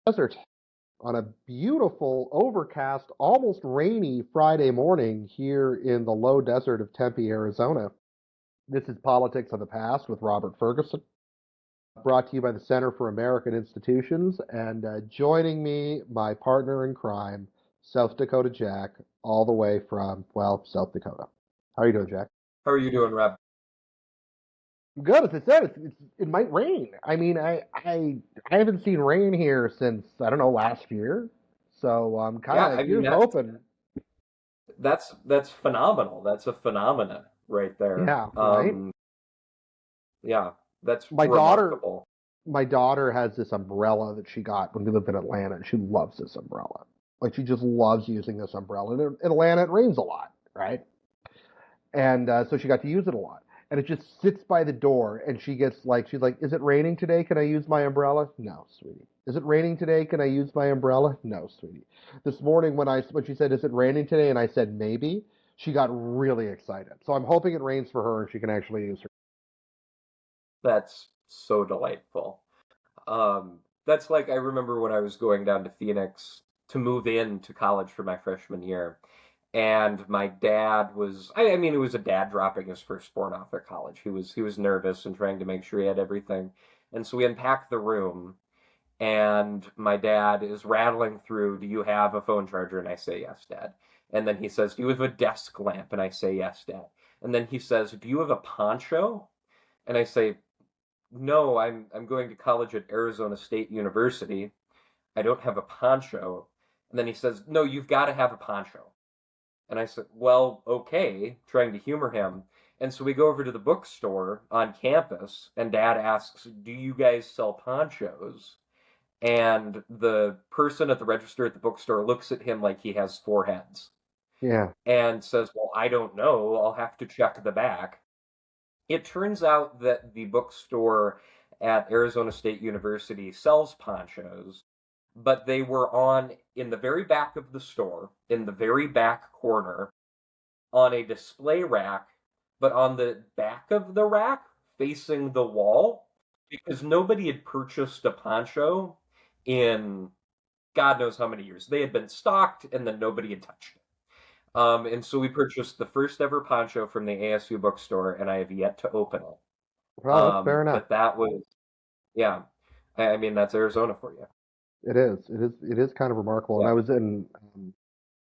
Desert on a beautiful, overcast, almost rainy Friday morning here in the low desert of Tempe, Arizona. This is Politics of the Past with Robert Ferguson, brought to you by the Center for American Institutions, and joining me, my partner in crime, South Dakota Jack, all the way from, well, South Dakota. How are you doing, Jack? How are you doing, Rob? Good. As I said, it might rain. I haven't seen rain here since I don't know last year. So I'm kind Yeah, of I mean here's that's hoping. that's phenomenal. That's a phenomena right there. Yeah, right. Yeah, that's My daughter, remarkable. my daughter has this umbrella that she got when we lived in Atlanta, and she loves this umbrella. Like she just loves using this umbrella. And in Atlanta, it rains a lot, right? And so she got to use it a lot. And it just sits by the door, and she's like, "Is it raining today? Can I use my umbrella?" No, sweetie. Is it raining today? Can I use my umbrella? No, sweetie. This morning when she said, "Is it raining today?" and I said maybe, she got really excited. So I'm hoping it rains for her and she can actually use her. That's so delightful. That's like I remember when I was going down to Phoenix to move in to college for my freshman year. And my dad was I mean it was a dad dropping his firstborn off at college. He was nervous and trying to make sure he had everything. And so we unpacked the room and my dad is rattling through, "Do you have a phone charger?" And I say, "Yes, Dad." And then he says, "Do you have a desk lamp?" And I say, "Yes, Dad." And then he says, "Do you have a poncho?" And I say, "No, I'm going to college at Arizona State University. I don't have a poncho." And then he says, "No, you've got to have a poncho." And I said, "Well, okay," trying to humor him. And so we go over to the bookstore on campus, and Dad asks, "Do you guys sell ponchos?" And the person at the register at the bookstore looks at him like he has four heads Yeah. and says, "Well, I don't know. I'll have to check the back." It turns out that the bookstore at Arizona State University sells ponchos, but they were on in the very back of the store, in the very back corner, on a display rack, but on the back of the rack facing the wall because nobody had purchased a poncho in God knows how many years. They had been stocked and then nobody had touched it. And so we purchased the first ever poncho from the ASU bookstore, and I have yet to open it. Well, that's fair enough. But that was, yeah, I mean, that's Arizona for you. It is. It is kind of remarkable. And Yeah. I was in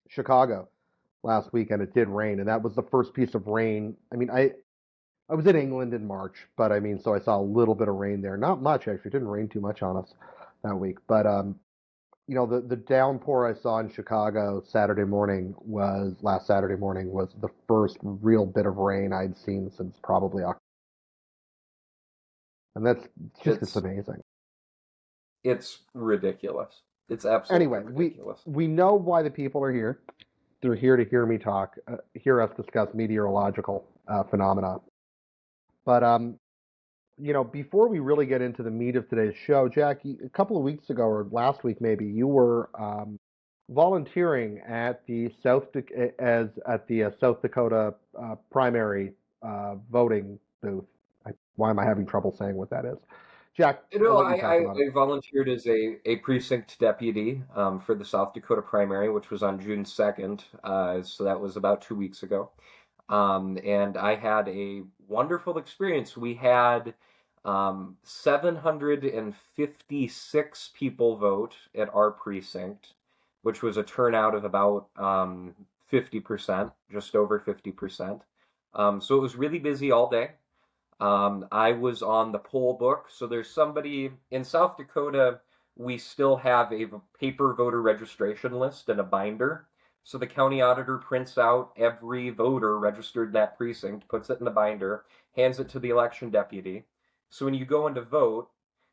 Chicago last week, and it did rain, and that was the first piece of rain. I was in England in March, but I mean, so I saw a little bit of rain there. Not much actually. It didn't rain too much on us that week, but the downpour I saw in Chicago last Saturday morning was the first real bit of rain I'd seen since probably October. And it's It's amazing. it's ridiculous. It's absolutely Anyway, we ridiculous. we know why the people are here. They're here to hear me talk, hear us discuss meteorological phenomena. But before we really get into the meat of today's show, Jack, a couple of weeks ago or last week maybe, you were volunteering at the South Dakota primary voting booth. Why am I having trouble saying what that is? Jack, You I'll know, let you I, talk I, about it. I volunteered as a precinct deputy for the South Dakota primary, which was on June 2nd. So that was about 2 weeks ago. And I had a wonderful experience. We had 756 people vote at our precinct, which was a turnout of about 50%, just over 50%. So it was really busy all day. I was on the poll book. So there's somebody in South Dakota, we still have a paper voter registration list and a binder. So the county auditor prints out every voter registered in that precinct, puts it in the binder, hands it to the election deputy. So when you go in to vote,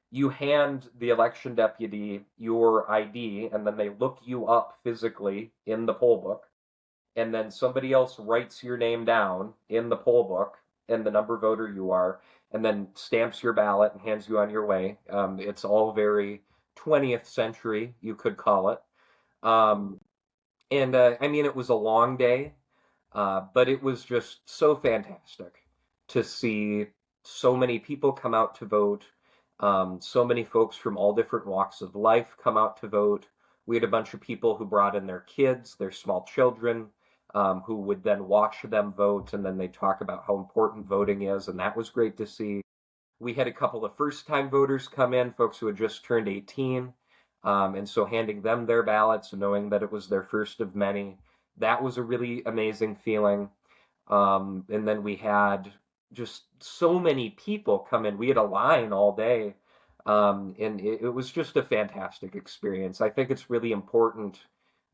you hand the election deputy your ID, and then they look you up physically in the poll book, and then somebody else writes your name down in the poll book and the number voter you are, and then stamps your ballot and hands you on your way. It's all very 20th century, you could call it. Um, and I mean, it was a long day, but it was just so fantastic to see so many people come out to vote. So many folks from all different walks of life come out to vote. We had a bunch of people who brought in their kids, their small children, who would then watch them vote, and then they talk about how important voting is, and that was great to see. We had a couple of first-time voters come in, folks who had just turned 18, and so handing them their ballots and knowing that it was their first of many, that was a really amazing feeling. And then we had just so many people come in. We had a line all day, and it was just a fantastic experience. I think it's really important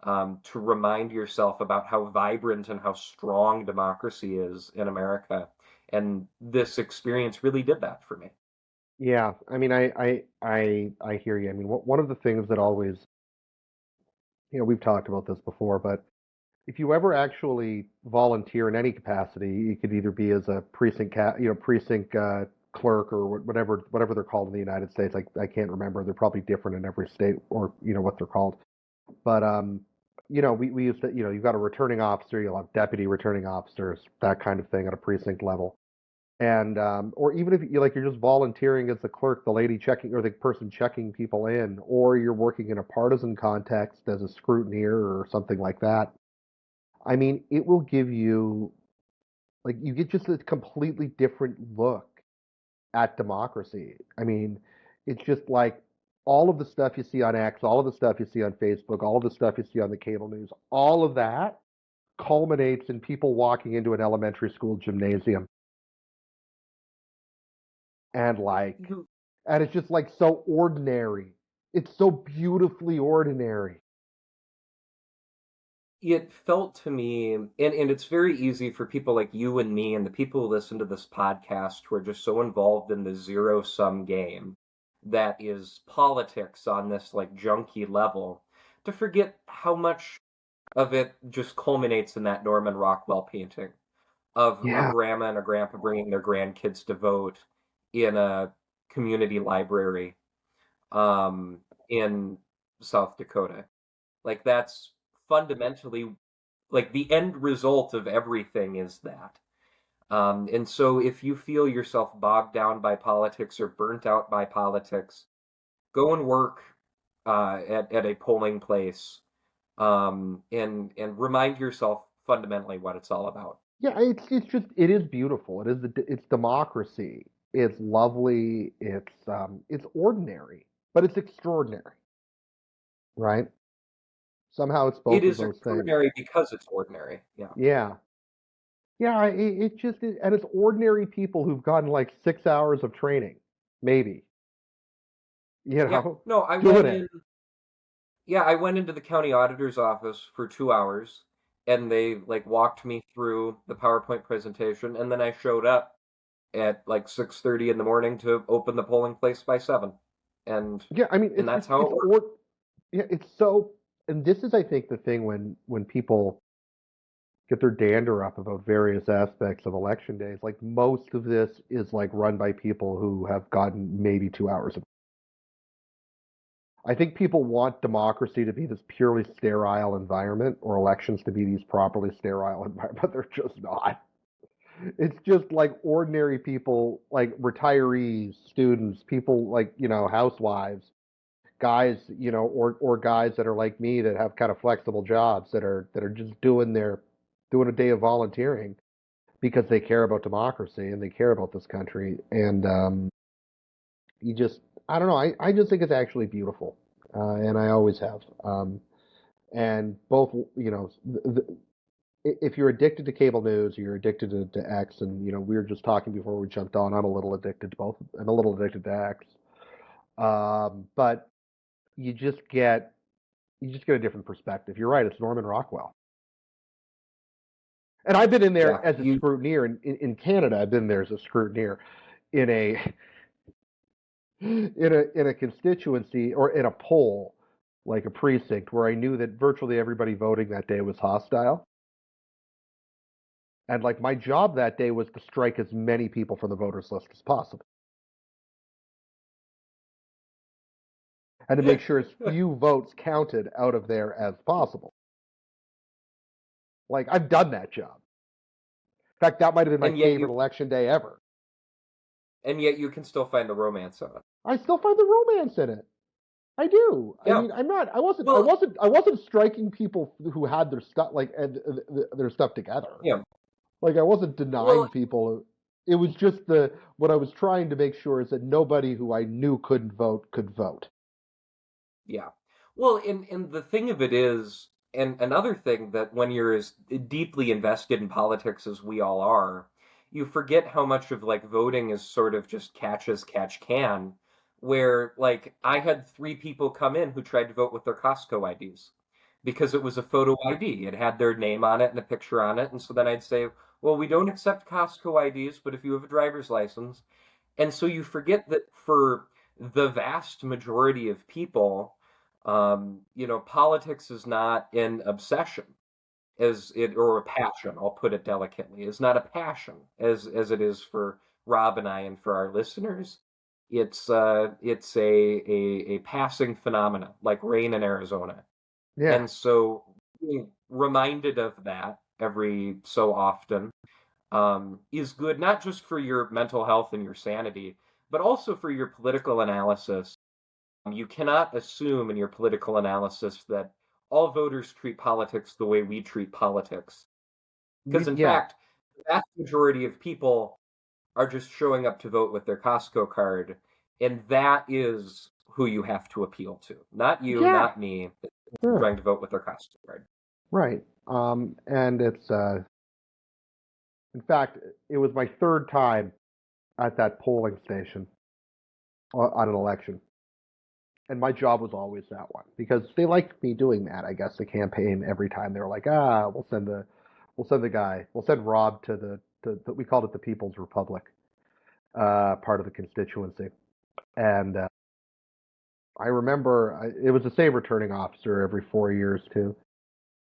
to remind yourself about how vibrant and how strong democracy is in America. And this experience really did that for me. Yeah, I mean, I hear you. I mean, one of the things that always, we've talked about this before, but if you ever actually volunteer in any capacity, it could either be as a precinct clerk or whatever they're called in the United States. I can't remember. They're probably different in every state, or what they're called. But we used to, you've got a returning officer, you'll have deputy returning officers, that kind of thing at a precinct level. And or even if you're just volunteering as the clerk, the lady checking or the person checking people in, or you're working in a partisan context as a scrutineer or something like that. I mean, it will give you, you get just a completely different look at democracy. I mean, it's just like all of the stuff you see on X, all of the stuff you see on Facebook, all of the stuff you see on the cable news, all of that culminates in people walking into an elementary school gymnasium and and it's just like so ordinary. It's so beautifully ordinary. It felt to me, and it's very easy for people like you and me and the people who listen to this podcast who are just so involved in the zero sum game that is politics on this like junky level to forget how much of it just culminates in that Norman Rockwell painting of a Yeah. grandma and a grandpa bringing their grandkids to vote in a community library um, in South Dakota. Like that's fundamentally like the end result of everything is that. And so if you feel yourself bogged down by politics or burnt out by politics, go and work at a polling place and remind yourself fundamentally what it's all about. Yeah, it is beautiful. It's democracy. It's lovely. It's ordinary, but it's extraordinary, right? Somehow it's It both of is those things. extraordinary because it's ordinary. Yeah. Yeah. Yeah, and it's ordinary people who've gotten like 6 hours of training, maybe, Yeah. No, doing it. I went into the county auditor's office for 2 hours and they like walked me through the PowerPoint presentation and then I showed up at like 6:30 in the morning to open the polling place by 7. And Yeah, I mean, and that's how it works. yeah, it's so, and this is, I think, the thing when people get their dander up about various aspects of election days. Like most of this is like run by people who have gotten maybe 2 hours of. I think people want democracy to be this purely sterile environment, or elections to be these properly sterile environments, but they're just not. It's just like ordinary people, like retirees, students, people like, housewives, guys, or guys that are like me that have kind of flexible jobs that are just doing a day of volunteering because they care about democracy and they care about this country. And you just, I don't know, I just think it's actually beautiful. And I always have. And both, if you're addicted to cable news, you're addicted to X, and we were just talking before we jumped on. I'm a little addicted to both. I'm a little addicted to X, but you just get a different perspective. You're right. It's Norman Rockwell, and I've been in Yeah, there as a you scrutineer in Canada. I've been there as a scrutineer in a in a constituency or in a poll, like a precinct, where I knew that virtually everybody voting that day was hostile. And like my job that day was to strike as many people from the voters list as possible, and to make sure as few votes counted out of there as possible. Like I've done that job. In fact, that might have been my and yet favorite election day ever. And yet you can still find the romance of it. I still find the romance in it. I do. I Yeah. mean, I'm not. I wasn't. I Well, wasn't. I wasn't striking people who had their stuff their stuff together. yeah. Like I wasn't denying Well, people. It was just what I was trying to make sure is that nobody who I knew couldn't vote could vote. yeah. Well, and the thing of it is, and another thing that when you're as deeply invested in politics as we all are, you forget how much of like voting is sort of just catch as catch can, where like I had three people come in who tried to vote with their Costco IDs because it was a photo ID. It had their name on it and a picture on it. And so then I'd say, well, we don't accept Costco IDs, but if you have a driver's license. And so you forget that for the vast majority of people, politics is not an obsession as it or a passion. I'll put it delicately. It's not a passion as it is for Rob and I and for our listeners. It's a passing phenomena like rain in Arizona. Yeah. And so being reminded of that every so often is good, not just for your mental health and your sanity, but also for your political analysis. You cannot assume in your political analysis that all voters treat politics the way we treat politics. Because in Yeah. fact, the vast majority of people are just showing up to vote with their Costco card, and that is who you have to appeal to. Not you, Yeah. not me, Yeah. trying to vote with their Costco card. Right. And it's in fact, it was my third time at that polling station on an election. And my job was always that one because they liked me doing that. I guess the campaign every time they were like, we'll send the guy, we'll send Rob to we called it the People's Republic, part of the constituency. And I remember it was the same returning officer every 4 years too.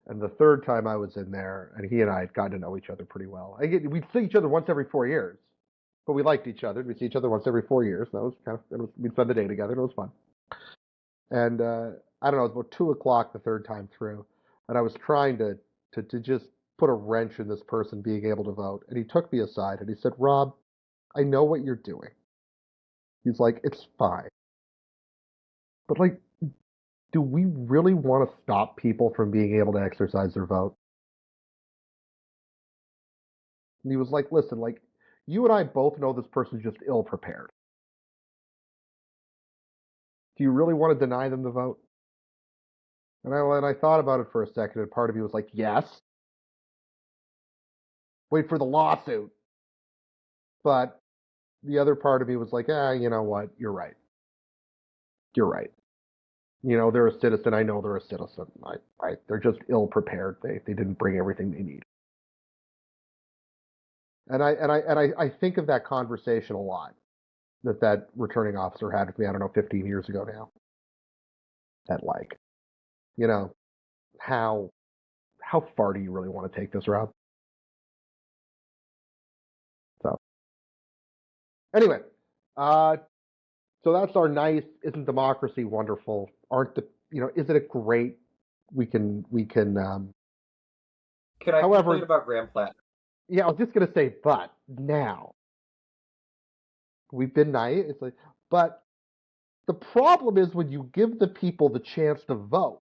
And the third time I was in there, and he and I had gotten to know each other pretty well. We'd see each other once every 4 years, but we liked each other. We'd see each other once every 4 years. That was we'd spend the day together. And it was fun. And I don't know, it was about 2 o'clock the third time through, and I was trying to just put a wrench in this person being able to vote. And he took me aside and he said, "Rob, I know what you're doing." He's like, "It's fine, but like, do we really want to stop people from being able to exercise their vote?" And he was like, "Listen, like, you and I both know this person's just ill prepared. Do you really want to deny them the vote?" And I thought about it for a second, and part of me was like, "Yes." Wait for the lawsuit. But the other part of me was like, you know what? You're right. You're right. You know, they're a citizen. I know they're a citizen. They're just ill prepared. They didn't bring everything they need. And I think of that conversation a lot that returning officer had with me. I don't know, 15 years ago now. That like, you know, how how far do you really want to take this route? So anyway, uh, so that's our nice. Isn't democracy wonderful? Aren't the Isn't it great? We can. Can I complain However, about Graham Platner? yeah, I was just gonna say, but now we've been nice. It's like, but the problem is when you give the people the chance to vote,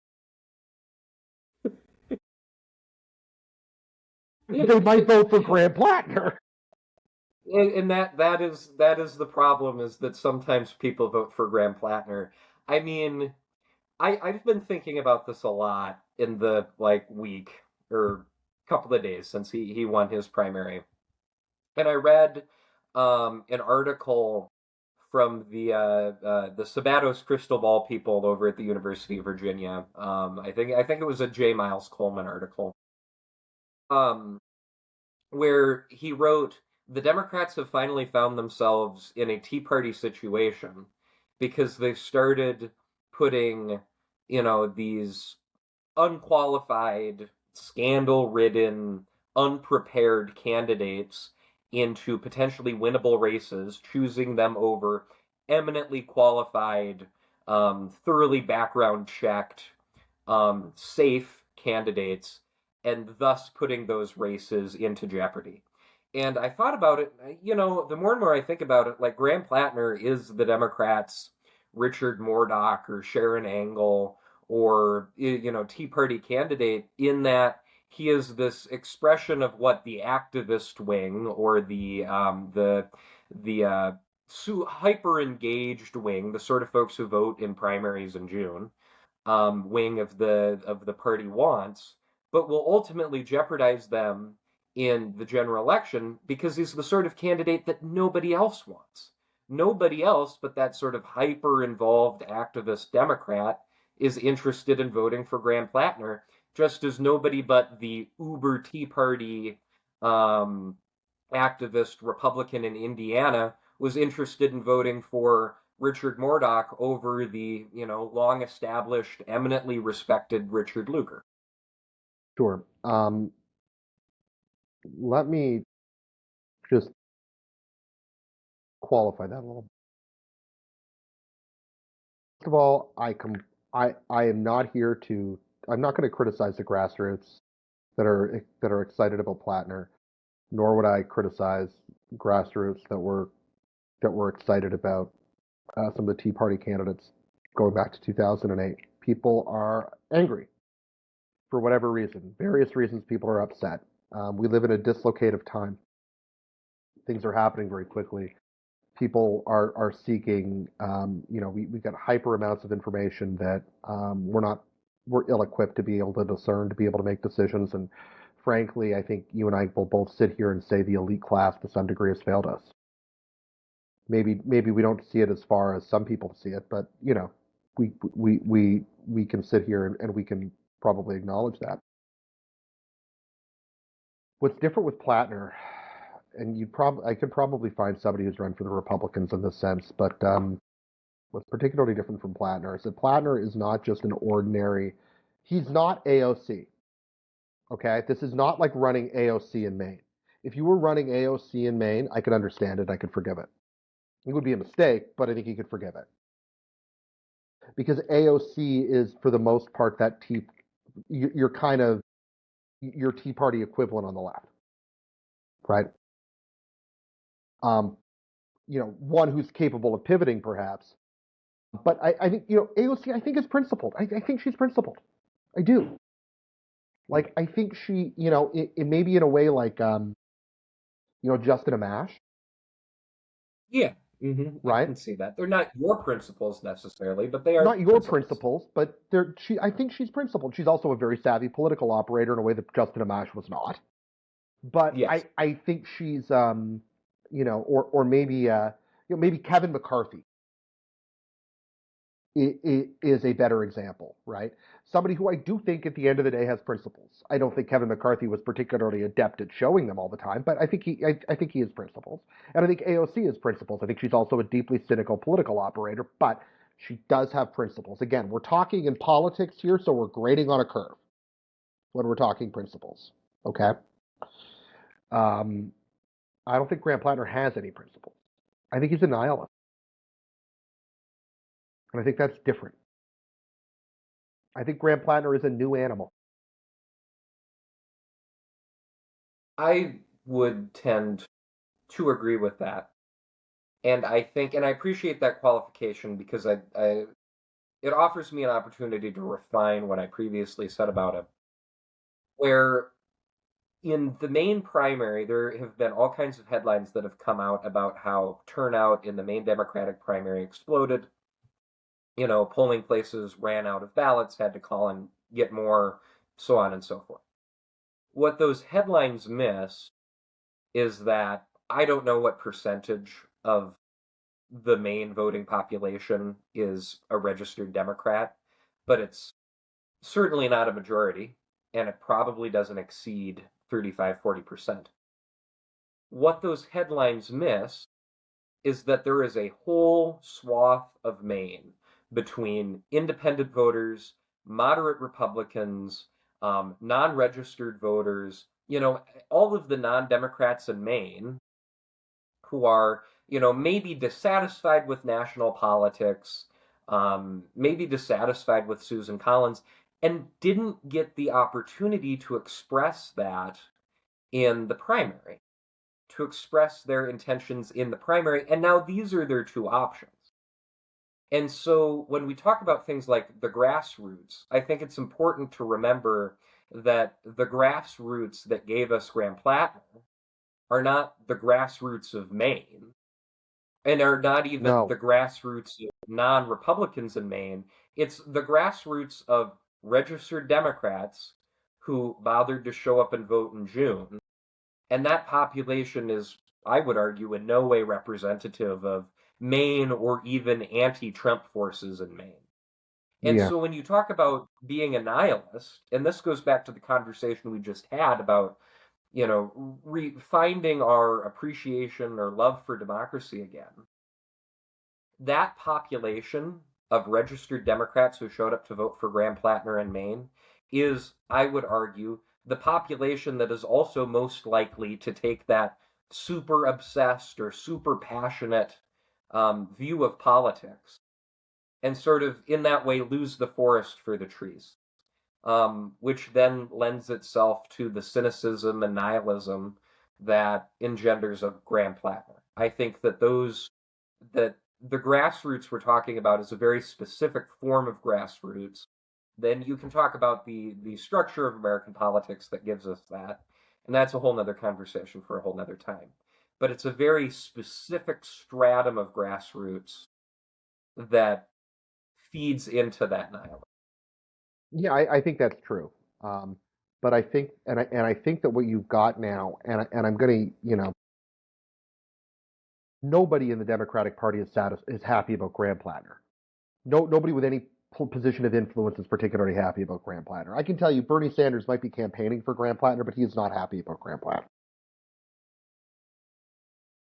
they might vote for Graham Platner. And that is the problem is that sometimes people vote for Graham Platner. I mean, I've been thinking about this a lot in the like week or couple of days since he won his primary. And I read an article from the Sabatos Crystal Ball people over at the University of Virginia. I think it was a J. Miles Coleman article. Um, where he wrote, the Democrats have finally found themselves in a Tea Party situation because they've started putting, these unqualified, scandal ridden, unprepared candidates into potentially winnable races, choosing them over eminently qualified, thoroughly background checked, safe candidates, and thus putting those races into jeopardy. And I thought about it, the more and more I think about it, like Graham Platner is the Democrats' Richard Mourdock or Sharon Angle or, Tea Party candidate, in that he is this expression of what the activist wing or the hyper engaged wing, the sort of folks who vote in primaries in June, wing of the party wants, but will ultimately jeopardize them in the general election because he's the sort of candidate that nobody else wants. Nobody else but that sort of hyper involved activist Democrat is interested in voting for Graham Platner, just as nobody but the uber Tea Party um, activist Republican in Indiana was interested in voting for Richard Mourdock over the, long established, eminently respected Richard Lugar. Sure. Let me just qualify that a little. First of all, I am not here to. I'm not going to criticize the grassroots that are excited about Platner, nor would I criticize grassroots that were excited about some of the Tea Party candidates going back to 2008. People are angry for whatever reason, various reasons. People are upset. We live in a dislocated time. Things are happening very quickly. People are seeking. We've got hyper amounts of information that we're ill equipped to be able to discern, to be able to make decisions. And frankly, I think you and I will both sit here and say the elite class to some degree has failed us. Maybe we don't see it as far as some people see it, but we can sit here and we can probably acknowledge that. What's different with Platner, and I could probably find somebody who's run for the Republicans in this sense, but what's particularly different from Platner is that Platner is not just an ordinary. He's not AOC. Okay, this is not like running AOC in Maine. If you were running AOC in Maine, I could understand it. I could forgive it. It would be a mistake, but I think you could forgive it because AOC is, for the most part, that you're kind of your Tea Party equivalent on the left, right? Um, one who's capable of pivoting, perhaps. But I think AOC. I think is principled. I think she's principled. I do. Like I think she, it may be in a way like Justin Amash, Yeah, I right? can see that. They're not your principles necessarily, but they are Not your principles. principles, but I think she's principled. She's also a very savvy political operator in a way that Justin Amash was not. But Yes. I think she's or maybe maybe Kevin McCarthy is a better example, right? Somebody who I do think at the end of the day has principles. I don't think Kevin McCarthy was particularly adept at showing them all the time, but I think I think he has principles, and I think AOC has principles. I think she's also a deeply cynical political operator, but she does have principles. Again, we're talking in politics here, so we're grading on a curve when we're talking principles. Okay. Um, I don't think Graham Platner has any principles. I think he's a nihilist, and I think that's different. I think Graham Platner is a new animal. I would tend to agree with that. And I think, and I appreciate that qualification because it offers me an opportunity to refine what I previously said about him. Where in the Maine primary, there have been all kinds of headlines that have come out about how turnout in the Maine Democratic primary exploded. Polling places ran out of ballots, had to call and get more, so on and so forth. What those headlines miss is that I don't know what percentage of the Maine voting population is a registered Democrat, but it's certainly not a majority, and it probably doesn't exceed 35-40%. What those headlines miss is that there is a whole swath of Maine between independent voters, moderate Republicans, non registered voters, all of the non Democrats in Maine who are, maybe dissatisfied with national politics, maybe dissatisfied with Susan Collins, and didn't get the opportunity to express that in the primary. to express their intentions in the primary, and now these are their two options. And so when we talk about things like the grassroots, I think it's important to remember that the grassroots that gave us Graham Platner are not the grassroots of Maine, and are not even No. the grassroots of non-Republicans in Maine. It's the grassroots of registered Democrats who bothered to show up and vote in June. And that population is, I would argue, in no way representative of Maine or even anti-Trump forces in Maine. And Yeah. so when you talk about being a nihilist, and this goes back to the conversation we just had about, finding our appreciation or love for democracy again, that population of registered Democrats who showed up to vote for Graham Platner in Maine is, I would argue, the population that is also most likely to take that super obsessed or super passionate view of politics and sort of in that way lose the forest for the trees, which then lends itself to the cynicism and nihilism that engenders a Graham Platner. I think that that the grassroots we're talking about is a very specific form of grassroots. Then you can talk about the structure of American politics that gives us that, and that's a whole nother conversation for a whole nother time. But it's a very specific stratum of grassroots that feeds into that nihilism. Yeah, I think that's true. But I think, and I think that what you've got now, and I'm going to, nobody in the Democratic Party is happy about Graham Platner. Nobody with any position of influence is particularly happy about Graham Platner. I can tell you, Bernie Sanders might be campaigning for Graham Platner, but he is not happy about Graham Platner.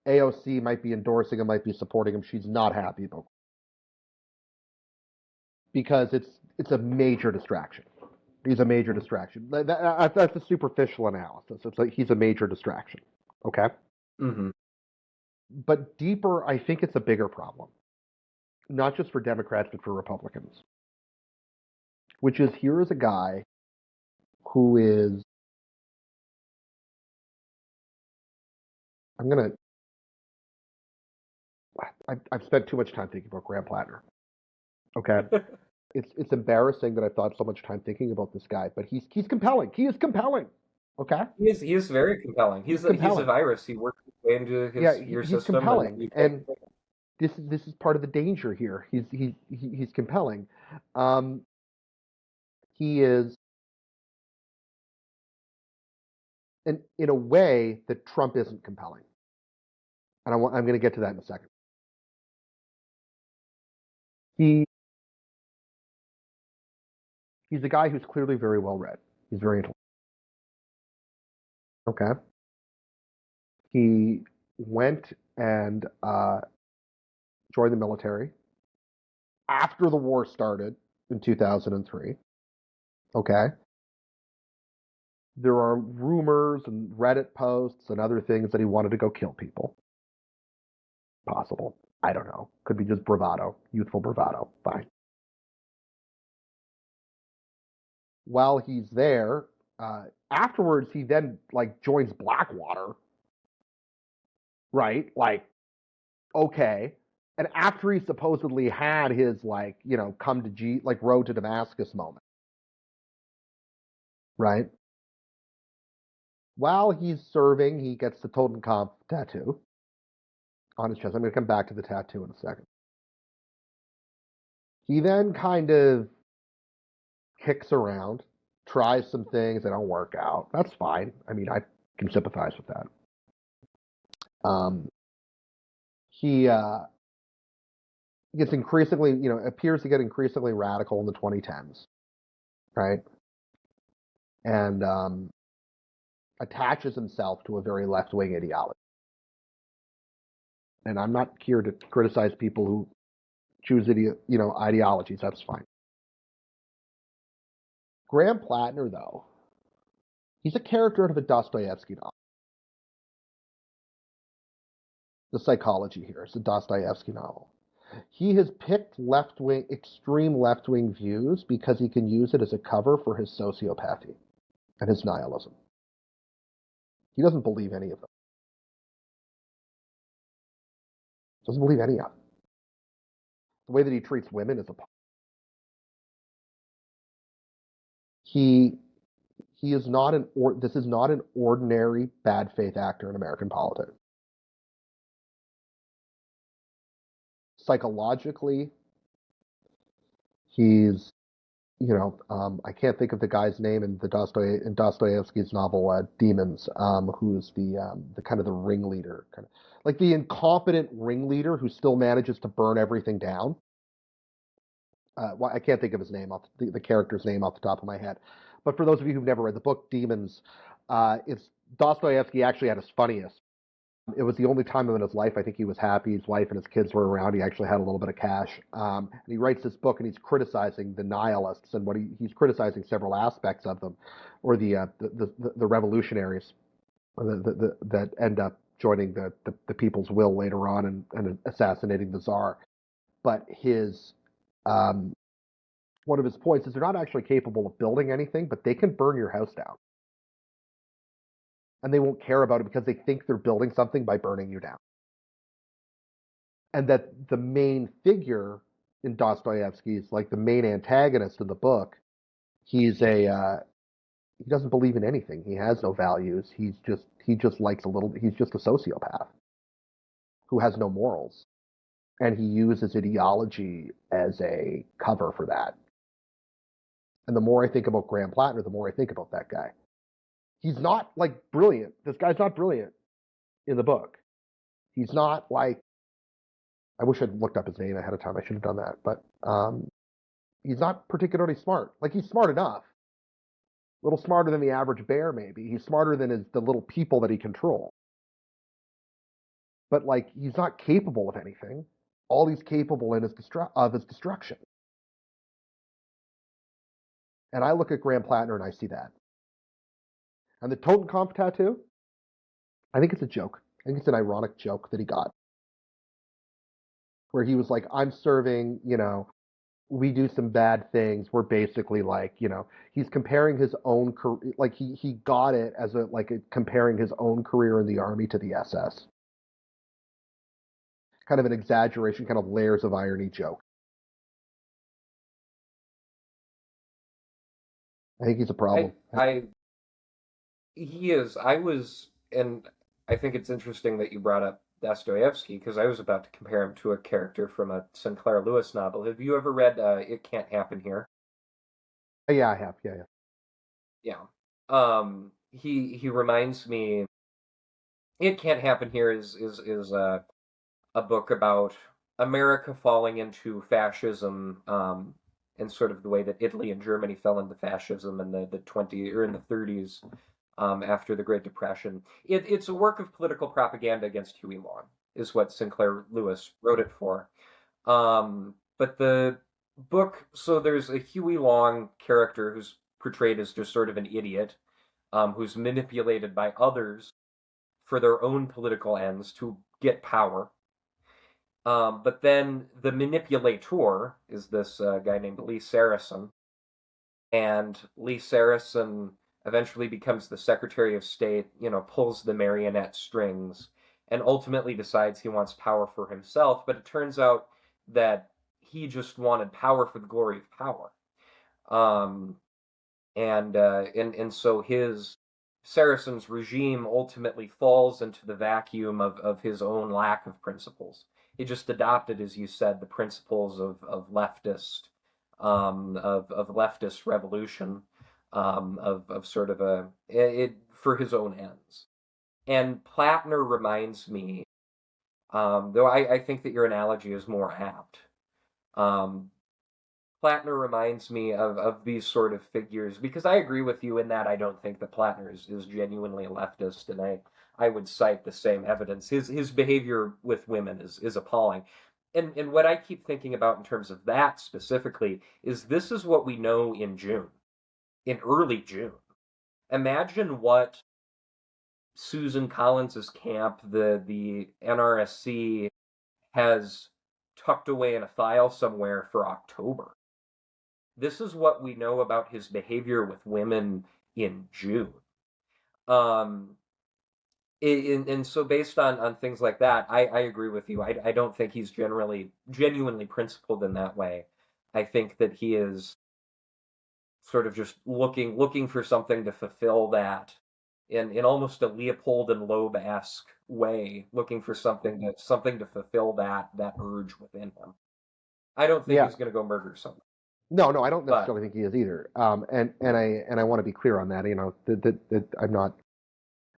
AOC might be endorsing him, might be supporting him. She's not happy about him because it's a major distraction. He's a major distraction. That's a superficial analysis. It's like he's a major distraction. Okay. Mm-hmm. But deeper, I think it's a bigger problem, not just for Democrats but for Republicans. Which is, here is a guy who is, I've spent too much time thinking about Graham Platner. Okay. It's embarrassing that I've thought so much time thinking about this guy, but he's compelling. He is compelling. Okay. He is very compelling. He's a virus. He works his way into your he's system, compelling, and this is part of the danger here. He's compelling. He is, in a way that Trump isn't compelling, and I'm going to get to that in a second. He's a guy who's clearly very well read. He's very intelligent. Okay. He went and joined the military after the war started in 2003. Okay. There are rumors and Reddit posts and other things that he wanted to go kill people. Possible. I don't know. Could be just bravado, youthful bravado. Fine. While he's there, afterwards he then joins Blackwater. Right? Okay. And after he supposedly had his come to road to Damascus moment. Right? While he's serving, he gets the Totenkopf tattoo on his chest. I'm going to come back to the tattoo in a second. He then kind of kicks around, tries some things that don't work out. That's fine. I mean, I can sympathize with that. He gets increasingly, appears to get increasingly radical in the 2010s, right? And attaches himself to a very left-wing ideology. And I'm not here to criticize people who choose ideologies. That's fine. Graham Platner, though, he's a character out of a Dostoevsky novel. The psychology here is a Dostoevsky novel. He has picked extreme left-wing views because he can use it as a cover for his sociopathy and his nihilism. He doesn't believe any of them. Doesn't believe any of it. The way that he treats women is appalling. He he is not this is not an ordinary bad faith actor in American politics. Psychologically, he's I can't think of the guy's name in in Dostoevsky's novel Demons, who's the kind of the ringleader, kind of like the incompetent ringleader who still manages to burn everything down. I can't think of his name the character's name off the top of my head, but for those of you who've never read the book Demons, it's Dostoevsky actually at his funniest. It was the only time in his life I think he was happy. His wife and his kids were around. He actually had a little bit of cash. And he writes this book and he's criticizing the nihilists and he's criticizing several aspects of them, or the revolutionaries that end up joining the people's will later on and assassinating the czar. But his one of his points is they're not actually capable of building anything, but they can burn your house down. And they won't care about it because they think they're building something by burning you down. And that the main figure in Dostoevsky's, like the main antagonist of the book, he doesn't believe in anything. He has no values. He just likes he's just a sociopath who has no morals. And he uses ideology as a cover for that. And the more I think about Graham Platner, the more I think about that guy. He's not like brilliant. This guy's not brilliant in the book. He's not like, I wish I'd looked up his name ahead of time. I should have done that. But he's not particularly smart. Like, he's smart enough. A little smarter than the average bear, maybe. He's smarter than the little people that he controls. But, like, he's not capable of anything. All he's capable of is destruction. And I look at Graham Platner and I see that. And the Totenkopf tattoo, I think it's a joke. I think it's an ironic joke that he got. Where he was like, I'm serving, we do some bad things. We're basically like, he's comparing his own career, like he got it as comparing his own career in the army to the SS. Kind of an exaggeration, kind of layers of irony joke. I think he's a problem. He is. And I think it's interesting that you brought up Dostoevsky because I was about to compare him to a character from a Sinclair Lewis novel. Have you ever read It Can't Happen Here? Yeah, I have. Yeah, yeah. He reminds me. It Can't Happen Here is a book about America falling into fascism, and sort of the way that Italy and Germany fell into fascism in the 30s, after the Great Depression. It's a work of political propaganda against Huey Long, is what Sinclair Lewis wrote it for. But the book, so there's a Huey Long character who's portrayed as just sort of an idiot, who's manipulated by others for their own political ends to get power. But then the manipulator is this guy named Lee Saracen. And Lee Saracen eventually becomes the Secretary of State, pulls the marionette strings, and ultimately decides he wants power for himself. But it turns out that he just wanted power for the glory of power. And so his Saracen's regime ultimately falls into the vacuum of his own lack of principles. He just adopted, as you said, the principles of leftist revolution, of sort of for his own ends. And Platner reminds me, though I think that your analogy is more apt. Platner reminds me of these sort of figures, because I agree with you in that I don't think that Platner is genuinely a leftist, and I would cite the same evidence. His behavior with women is appalling. And what I keep thinking about in terms of that specifically is this is what we know in June, in early June. Imagine what Susan Collins's camp, the NRSC, has tucked away in a file somewhere for October. This is what we know about his behavior with women in June. Um, And so based on things like that, I agree with you. I don't think he's genuinely principled in that way. I think that he is sort of just looking for something to fulfill that in almost a Leopold and Loeb-esque way, looking for something to fulfill that urge within him. I don't think Yeah. he's going to go murder someone, No, I don't but necessarily think he is either. And I want to be clear on that. That I'm not.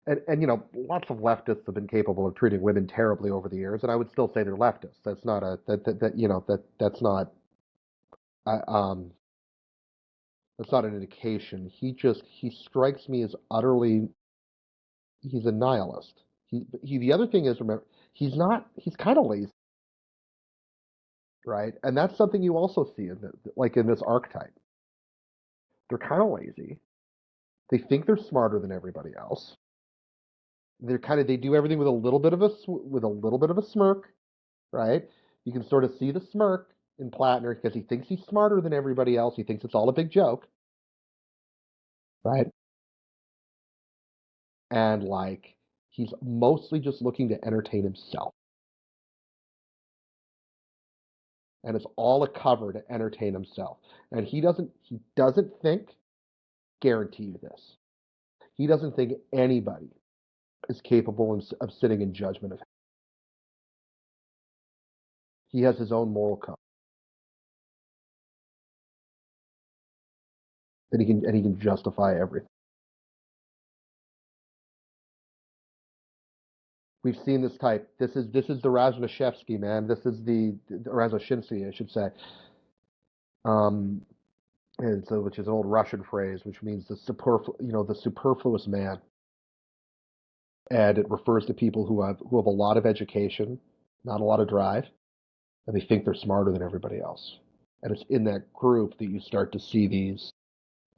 And lots of leftists have been capable of treating women terribly over the years, and I would still say they're leftists. That's not a that's not uh, um that's not an indication. He strikes me as utterly he's a nihilist. He the other thing is, remember, he's kind of lazy, right? And that's something you also see in this archetype. They're kind of lazy. They think they're smarter than everybody else. They do everything with a little bit of a smirk, right? You can sort of see the smirk in Platner because he thinks he's smarter than everybody else. He thinks it's all a big joke, right? And like he's mostly just looking to entertain himself. And it's all a cover to entertain himself. And he doesn't think, guarantee you this. He doesn't think anybody is capable of sitting in judgment of him. He has his own moral code. And he can justify everything. We've seen this type. This is the Razmashevsky, man. This is the Razashinsky, I should say. Um, and so, which is an old Russian phrase, which means the superfluous man, and it refers to people who have a lot of education, not a lot of drive, and they think they're smarter than everybody else. And it's in that group that you start to see these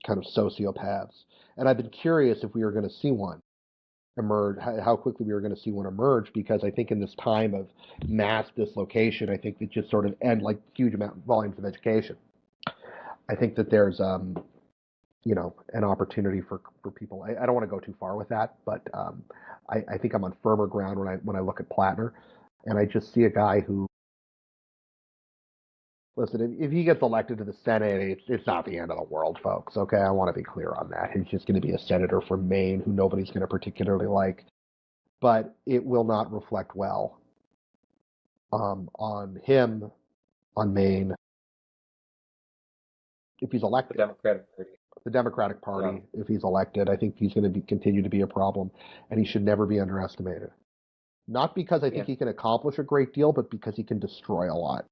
kind of sociopaths. And I've been curious if we were going to see one emerge, how quickly we were going to see one emerge, because I think in this time of mass dislocation, I think that just sort of end like huge volumes of education. I think that there's an opportunity for people. I don't want to go too far with that, but I think I'm on firmer ground when I look at Platner, and I just see a guy who, listen, if he gets elected to the Senate, it's not the end of the world, folks. Okay, I want to be clear on that. He's just going to be a senator from Maine who nobody's going to particularly like, but it will not reflect well on him, on Maine, if he's the elected. Democratic Party. The Democratic Yeah. Party, if he's elected, I think he's going to continue to be a problem, and he should never be underestimated. Not because I think Yeah. he can accomplish a great deal, but because he can destroy a lot.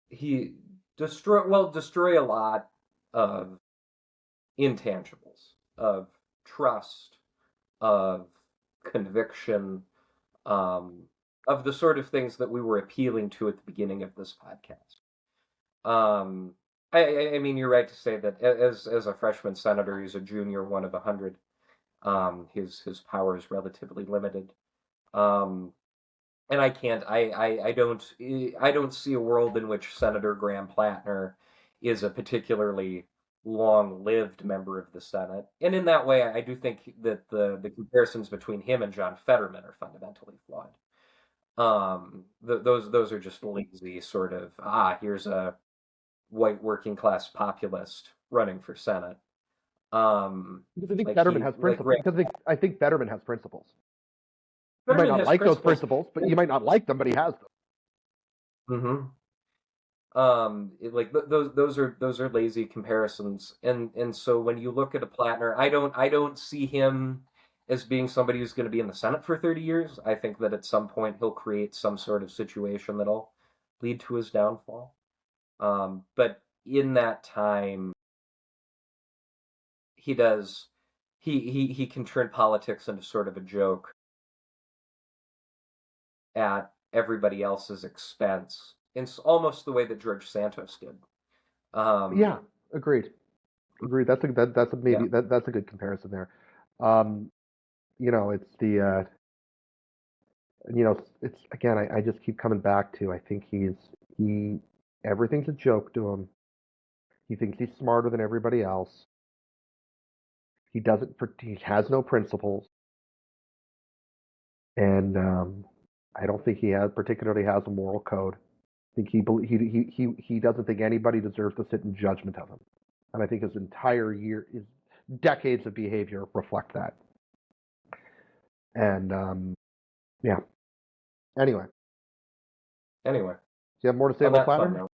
He destroy a lot of intangibles, of trust, of conviction, um, of the sort of things that we were appealing to at the beginning of this podcast. Um, I mean, you're right to say that as a freshman senator, he's a junior, one of 100. His power is relatively limited. Um, and I don't see a world in which Senator Graham Platner is a particularly long-lived member of the Senate. And in that way, I do think that the comparisons between him and John Fetterman are fundamentally flawed. Those are just lazy sort of, here's a white working class populist running for Senate. Because I think Like Fetterman he has like principles. Because I think Fetterman has principles. You might Fetterman not has like those principles. principles, but you might not like them, but he has them. Mm-hmm. Like those are lazy comparisons, and so when you look at a Platner, I don't see him as being somebody who's going to be in the Senate for 30 years. I think that at some point he'll create some sort of situation that'll lead to his downfall. But in that time, he does he can turn politics into sort of a joke at everybody else's expense. It's almost the way that George Santos did. Yeah, Um, agreed. Agreed. That's a yeah, maybe that's a good comparison there. Um, it's it's again. I just keep coming back to. I think he everything's a joke to him. He thinks he's smarter than everybody else. He has no principles, and I don't think he particularly has a moral code. I think he doesn't think anybody deserves to sit in judgment of him, and I think his decades of behavior reflect that. And yeah. Anyway, Anyway, do you have more to say on about that fun Platner? note.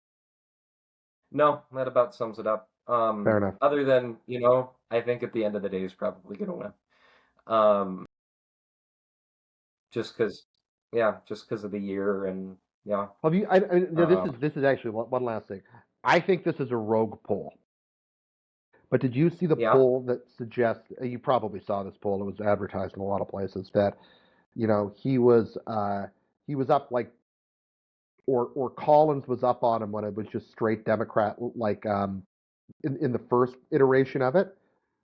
No, that about sums it up. Fair enough. Other than, I think at the end of the day he's probably going to win. Just because, just because of the year and yeah. Have you? This is actually one last thing. I think this is a rogue poll. But did you see the Yeah. poll that suggests? You probably saw this poll. It was advertised in a lot of places that, he was up like, or Collins was up on him when it was just straight Democrat, like in the first iteration of it.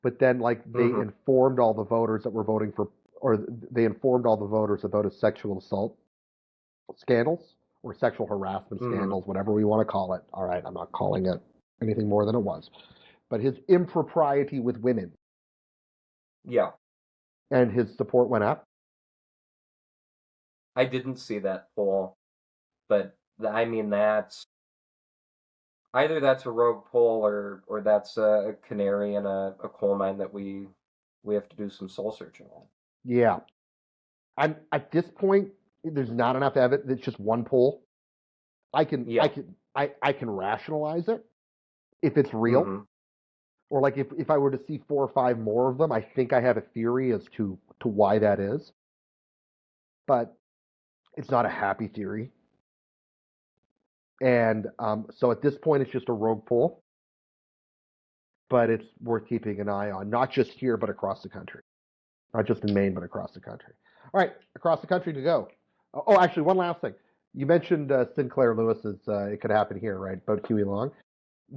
But then like they Mm-hmm. informed all the voters that were voting for, or they informed all the voters about his sexual assault scandals or sexual harassment Mm-hmm. scandals, whatever we want to call it. All right, I'm not calling it anything more than it was. But his impropriety with women. Yeah. And his support went up. I didn't see that poll, but I mean that's a rogue poll or that's a canary in a coal mine that we have to do some soul searching on. Yeah. I'm at this point, there's not enough evidence. It's just one poll. I can rationalize it if it's real. Mm-hmm. Or like if I were to see 4 or 5 more of them, I think I have a theory as to why that is. But it's not a happy theory. And so at this point, it's just a rogue poll. But it's worth keeping an eye on, not just here, but across the country. Not just in Maine, but across the country. All right, across the country to go. Oh, actually, one last thing. You mentioned Sinclair Lewis's It Could Happen Here, right, about Huey Long.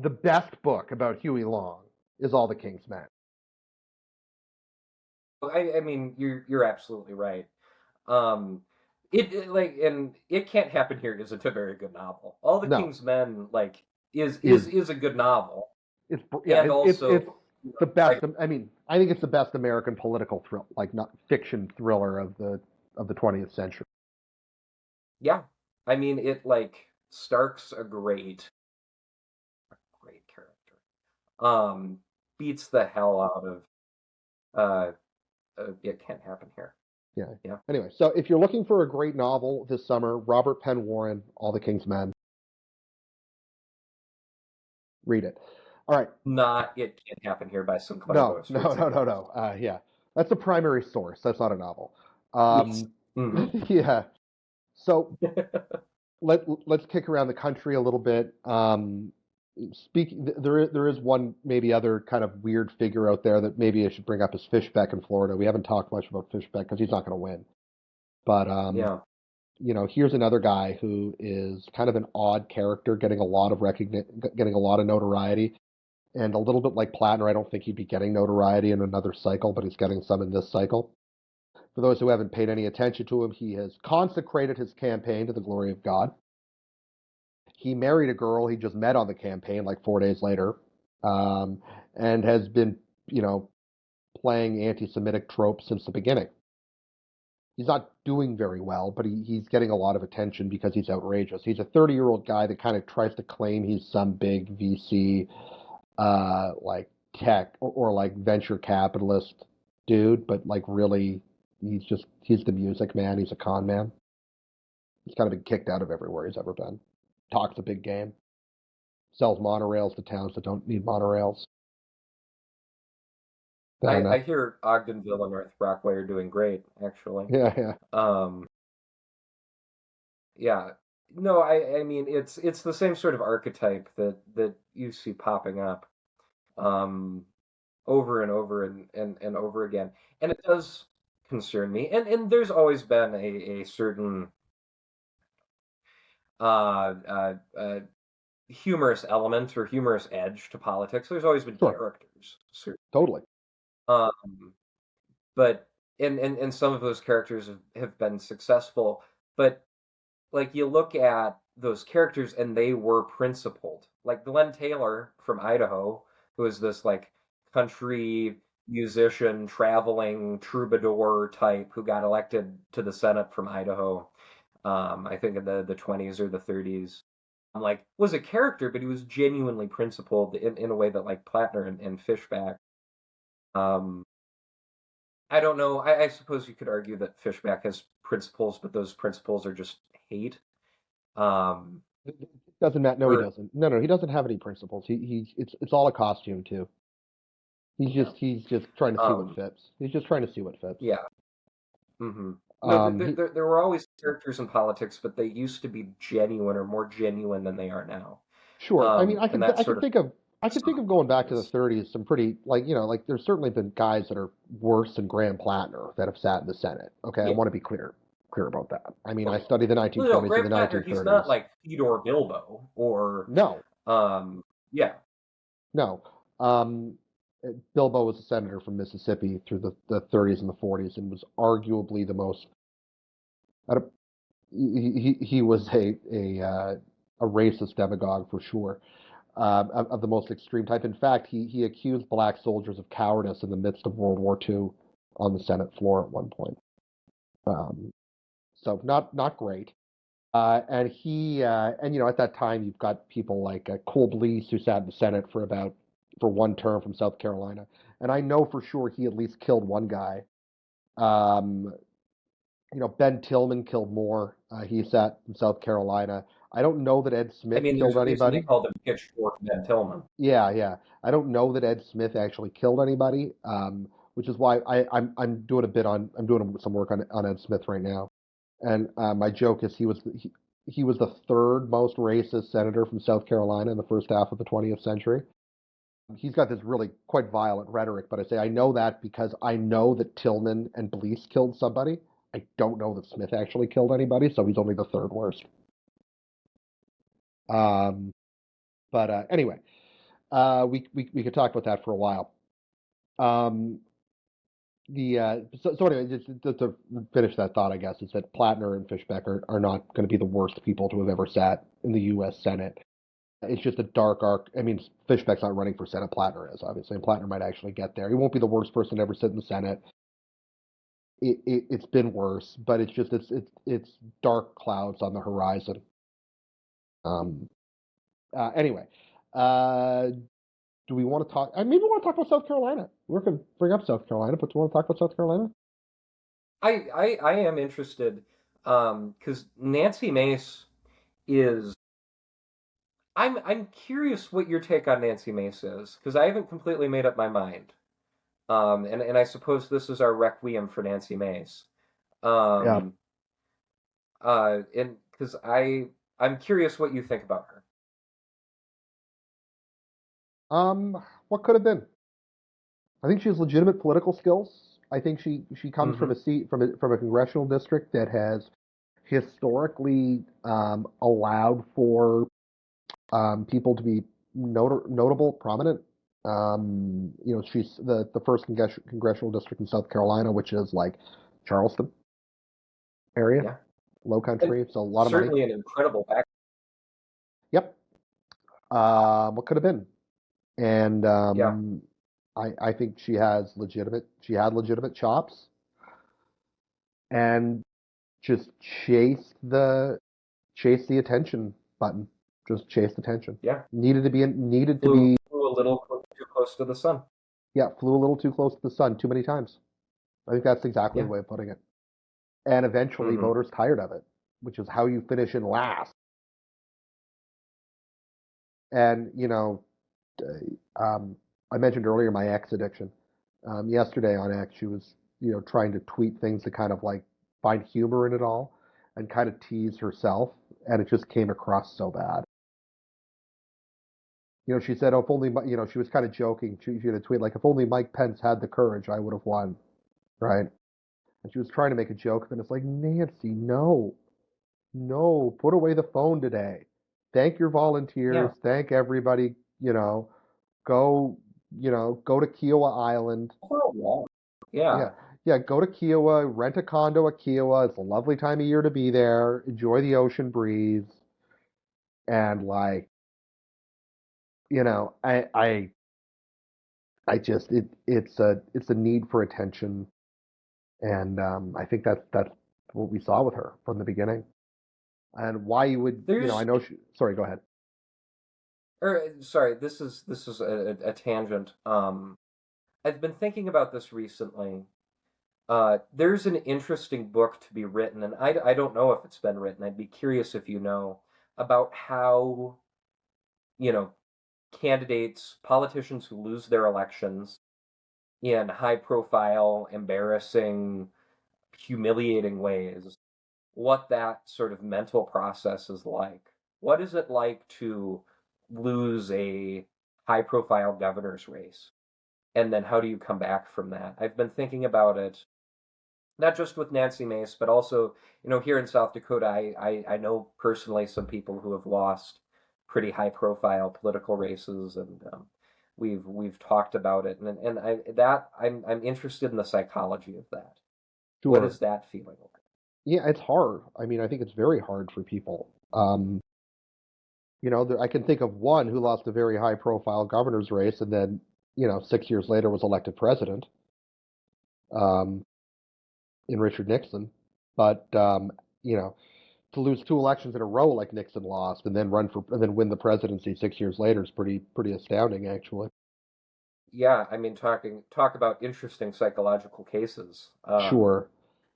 The best book about Huey Long is All the King's Men. I mean, you're absolutely right. It Can't Happen Here isn't a very good novel. All the King's Men is a good novel. It's the best. I mean, I think it's the best American political not fiction thriller of the 20th century. Yeah, I mean Stark's a great character. Beats the hell out of It Can't Happen Here. Yeah. Anyway, so if you're looking for a great novel this summer, Robert Penn Warren, All the King's Men. Read it. All right. Not It Can't Happen Here by Sinclair Lewis. No. Yeah, that's a primary source. That's not a novel. Yes. Mm-hmm. Yeah. So let's kick around the country a little bit. There is one maybe other kind of weird figure out there that maybe I should bring up is Fishbeck in Florida. We haven't talked much about Fishbeck because he's not going to win. But yeah. Here's another guy who is kind of an odd character, getting a lot of getting a lot of notoriety, and a little bit like Platner. I don't think he'd be getting notoriety in another cycle, but he's getting some in this cycle. For those who haven't paid any attention to him, he has consecrated his campaign to the glory of God. He married a girl he just met on the campaign like 4 days later, and has been, playing anti-Semitic tropes since the beginning. He's not doing very well, but he's getting a lot of attention because he's outrageous. He's a 30-year-old guy that kind of tries to claim he's some big VC, like tech or like venture capitalist dude, but like really, he's the music man. He's a con man. He's kind of been kicked out of everywhere he's ever been. Talks a big game. Sells monorails to towns that don't need monorails. I hear Ogdenville and North Brockway are doing great, actually. Yeah. Yeah. No, I mean it's the same sort of archetype that you see popping up over and over and over again. And it does concern me. And there's always been a certain humorous element or humorous edge to politics. There's always been characters. Certainly. Totally. But and some of those characters have been successful, but like you look at those characters and they were principled. Like Glenn Taylor from Idaho, who is this like country musician, traveling troubadour type who got elected to the Senate from Idaho. I think in the 20s or the 30s. Like was a character, but he was genuinely principled in a way that like Platner and Fishback. Um, I don't know. I suppose you could argue that Fishback has principles, but those principles are just hate. Um, Doesn't that? No, he or doesn't. No, he doesn't have any principles. It's all a costume too. yeah, He's just trying to see what um, fits. He's just trying to see what fits. yeah. hmm No, He there were always characters in politics, but they used to be genuine or more genuine than they are now. Sure. I mean, And that I sort can of think of going back to the is 30s. Some pretty like like there's certainly been guys that are worse than Graham Platner that have sat in the Senate. Okay, I yeah. want to be clear about that. I mean, I Okay. studied the Well, no, 1920s and Graham the Platner, he's not 1930s. like Theodore Bilbo or, No, yeah, no. Um, Bilbo was a senator from Mississippi through the 30s and the 40s and was arguably the most. I don't- he was a racist demagogue for sure. Of the most extreme type. In fact, he accused black soldiers of cowardice in the midst of World War II on the Senate floor at one point. Um, so not great. And at that time you've got people like Cole Blease who sat in the Senate for one term from South Carolina, and I know for sure he at least killed one guy. Um, Ben Tillman killed more. He sat in South Carolina. I don't know that Ed I Smith mean, there's killed a reason they anybody. called him Pitchfork Ben Tillman. Yeah, yeah. I don't know that Ed Smith actually killed anybody, which is why I'm doing I'm doing some work on Ed Smith right now. And my joke is he was the third most racist senator from South Carolina in the first half of the 20th century. He's got this really quite violent rhetoric, but I say I know that because I know that Tillman and Blease killed somebody. I don't know that Smith actually killed anybody, so he's only the third worst. Um, but anyway, we could talk about that for a while. Um, so anyway, just to finish that thought, I guess, is that Platner and Fishbeck are not going to be the worst people to have ever sat in the U.S. Senate. It's just a dark arc. I mean, Fishbeck's not running for Senate. Platner is, obviously, and Platner might actually get there. He won't be the worst person to ever sit in the Senate. It's been worse, but it's dark clouds on the horizon. Um, anyway, uh, do we want to talk? Maybe we want to talk about South Carolina. We're going to bring up South Carolina, but do you want to talk about South Carolina? I am interested because Nancy Mace is. I'm curious what your take on Nancy Mace is because I haven't completely made up my mind. And I suppose this is our requiem for Nancy Mace. Yeah. Um, and because I'm curious what you think about her. What could have been? I think she has legitimate political skills. I think she comes from Mm-hmm. a seat from a congressional district that has historically allowed for people to be notable, prominent. She's the first congressional district in South Carolina, which is like Charleston area, Yeah, low and country, so a lot of money. certainly an incredible back. Yep. What could have been? And Yeah, I think she had legitimate chops and just chase the attention button. Just chase attention. yeah. Needed to Flew be flew a little too close to the sun. yeah, flew a little too close to the sun too many times. I think that's exactly the Yeah. way of putting it. And eventually Mm-hmm. voters tired of it, which is how you finish in last. And I mentioned earlier my X addiction. Yesterday on X, she was trying to tweet things to kind of like find humor in it all and kind of tease herself, and it just came across so bad. She said, "Oh, if only," she was kind of joking. She had a tweet like, "If only Mike Pence had the courage, I would have won." Right? And she was trying to make a joke, and it's like, Nancy, no, no, put away the phone today. Thank your volunteers. Yeah. Thank everybody. Go, go to Kiowa Island. For a while. Yeah. Yeah, yeah, go to Kiowa, rent a condo at Kiowa. It's a lovely time of year to be there. Enjoy the ocean breeze, and like, I it's a need for attention, and I think that's what we saw with her from the beginning, and why you would, I There's, know sorry, go ahead. or sorry, this is a tangent. I've been thinking about this recently. There's an interesting book to be written, and I don't know if it's been written. I'd be curious if you know about how, you know, candidates, politicians who lose their elections in high profile, embarrassing, humiliating ways, what that sort of mental process is like. What is it like to lose a high profile governor's race? And then how do you come back from that? I've been thinking about it, not just with Nancy Mace, but also, here in South Dakota, I know personally some people who have lost pretty high profile political races, and we've talked about it, and I'm interested in the psychology of that. What Sure. is that feeling like? Yeah, it's hard. I mean, I think it's very hard for people. I can think of one who lost a very high profile governor's race and then, 6 years later was elected president, um, in Richard Nixon. But, to lose two elections in a row like Nixon lost and then and then win the presidency 6 years later is pretty astounding, actually. Yeah, I mean, talk about interesting psychological cases. Sure.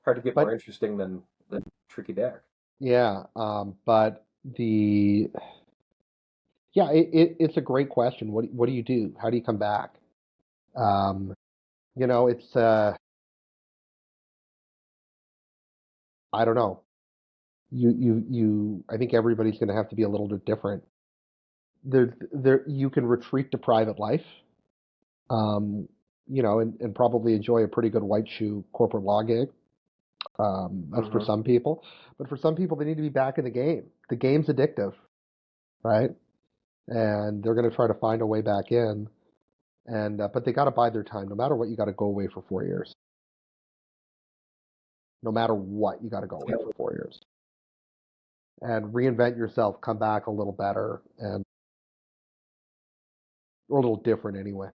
Hard to get more But interesting than Tricky Dick. yeah, but it's a great question. What do you do? How do you come back? Um, it's I don't know. I think everybody's going to have to be a little bit different. There you can retreat to private life, um, and probably enjoy a pretty good white shoe corporate law gig. That's for Hmm. some people, but for some people, they need to be back in the game. The game's addictive, right? And they're going to try to find a way back in. And but they got to bide their time. No matter what, you got to go away for 4 years. No matter what, you got to go away for 4 years and reinvent yourself. Come back a little better and or a little different anyway.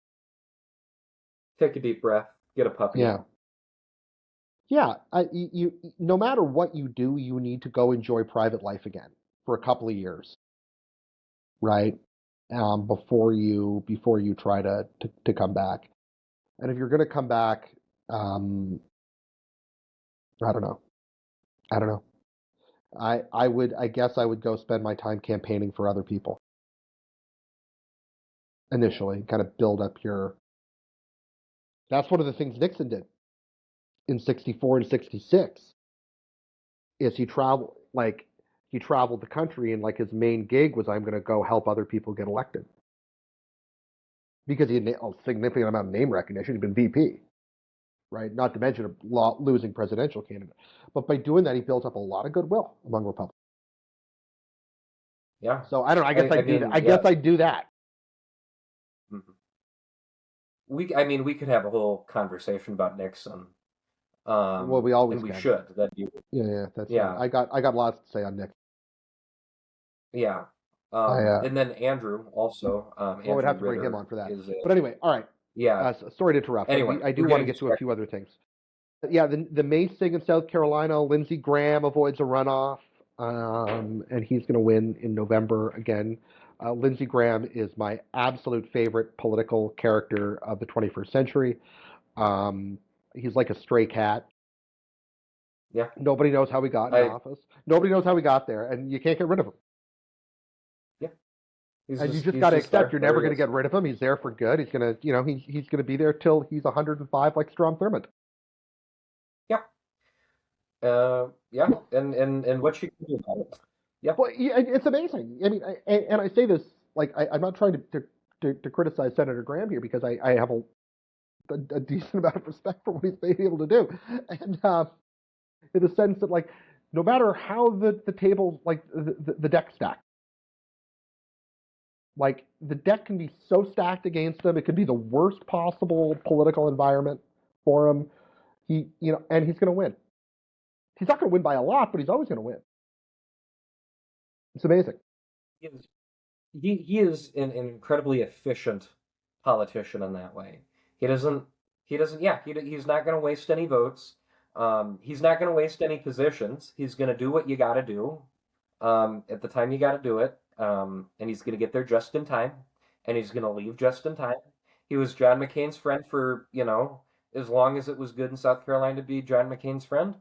Take a deep breath. Get a puppy. Yeah, yeah. No matter what you do, you need to go enjoy private life again for a couple of years, right? Before you try to come back. And if you're going to come back, um, I don't know. I don't know. I guess I would go spend my time campaigning for other people initially, kind of build up your. That's one of the things Nixon did in '64 and '66. Is he traveled the country and like his main gig was I'm going to go help other people get elected because he had a significant amount of name recognition. He'd been VP, right? Not to mention a losing presidential candidate. But by doing that, he built up a lot of goodwill among Republicans. Yeah. So I don't know. I guess I I'd do that. mean, I yeah. guess I'd do that. Mhm. I mean, we could have a whole conversation about Nixon, Well, we always and we can. should. That you, Yeah. That's yeah, I got lots to say on Nick. yeah. I And then Andrew also, well, we'd Andrew have to bring him Ritter on for that. is a, But anyway, all right. yeah. Sorry to interrupt. Anyway, I we're do want to getting get to a distracted. few other things. Yeah, the Mace thing in South Carolina, Lindsey Graham avoids a runoff, and he's going to win in November again. Lindsey Graham is my absolute favorite political character of the 21st century. Um, he's like a stray cat. Yeah, Nobody knows how he got in I office. Nobody knows how he got there, and you can't get rid of him. yeah. He's And you just just he's got to just accept there. you're There never he going to is. get rid of him. He's there for good. He's going to, he's going to be there till he's 105, like Strom Thurmond. Yeah. Yeah. And what you can do about it. Yeah. Well, yeah, it's amazing. I mean, and I say this like I'm not trying to criticize Senator Graham here because I have a decent amount of respect for what he's been able to do, and in the sense that like no matter how the table like the deck stacked, like the deck can be so stacked against him, it could be the worst possible political environment for him. And he's going to win. He's not going to win by a lot, but he's always going to win. It's amazing. He is, he is an incredibly efficient politician in that way. He doesn't. He's not going to waste any votes. He's not going to waste any positions. He's going to do what you got to do at the time you got to do it, and he's going to get there just in time, and he's going to leave just in time. He was John McCain's friend for as long as it was good in South Carolina to be John McCain's friend,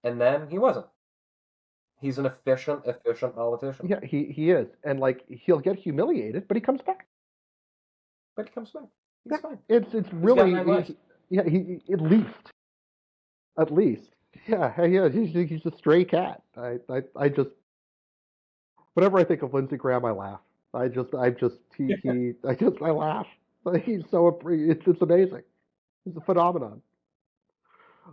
and then he wasn't. He's an efficient politician. Yeah, he is, and like he'll get humiliated, but he comes back. But he comes back. He's fine. It's really he at least yeah he's a stray cat. I just whenever I think of Lindsey Graham, I laugh. I laugh. He's so it's amazing. He's a phenomenon.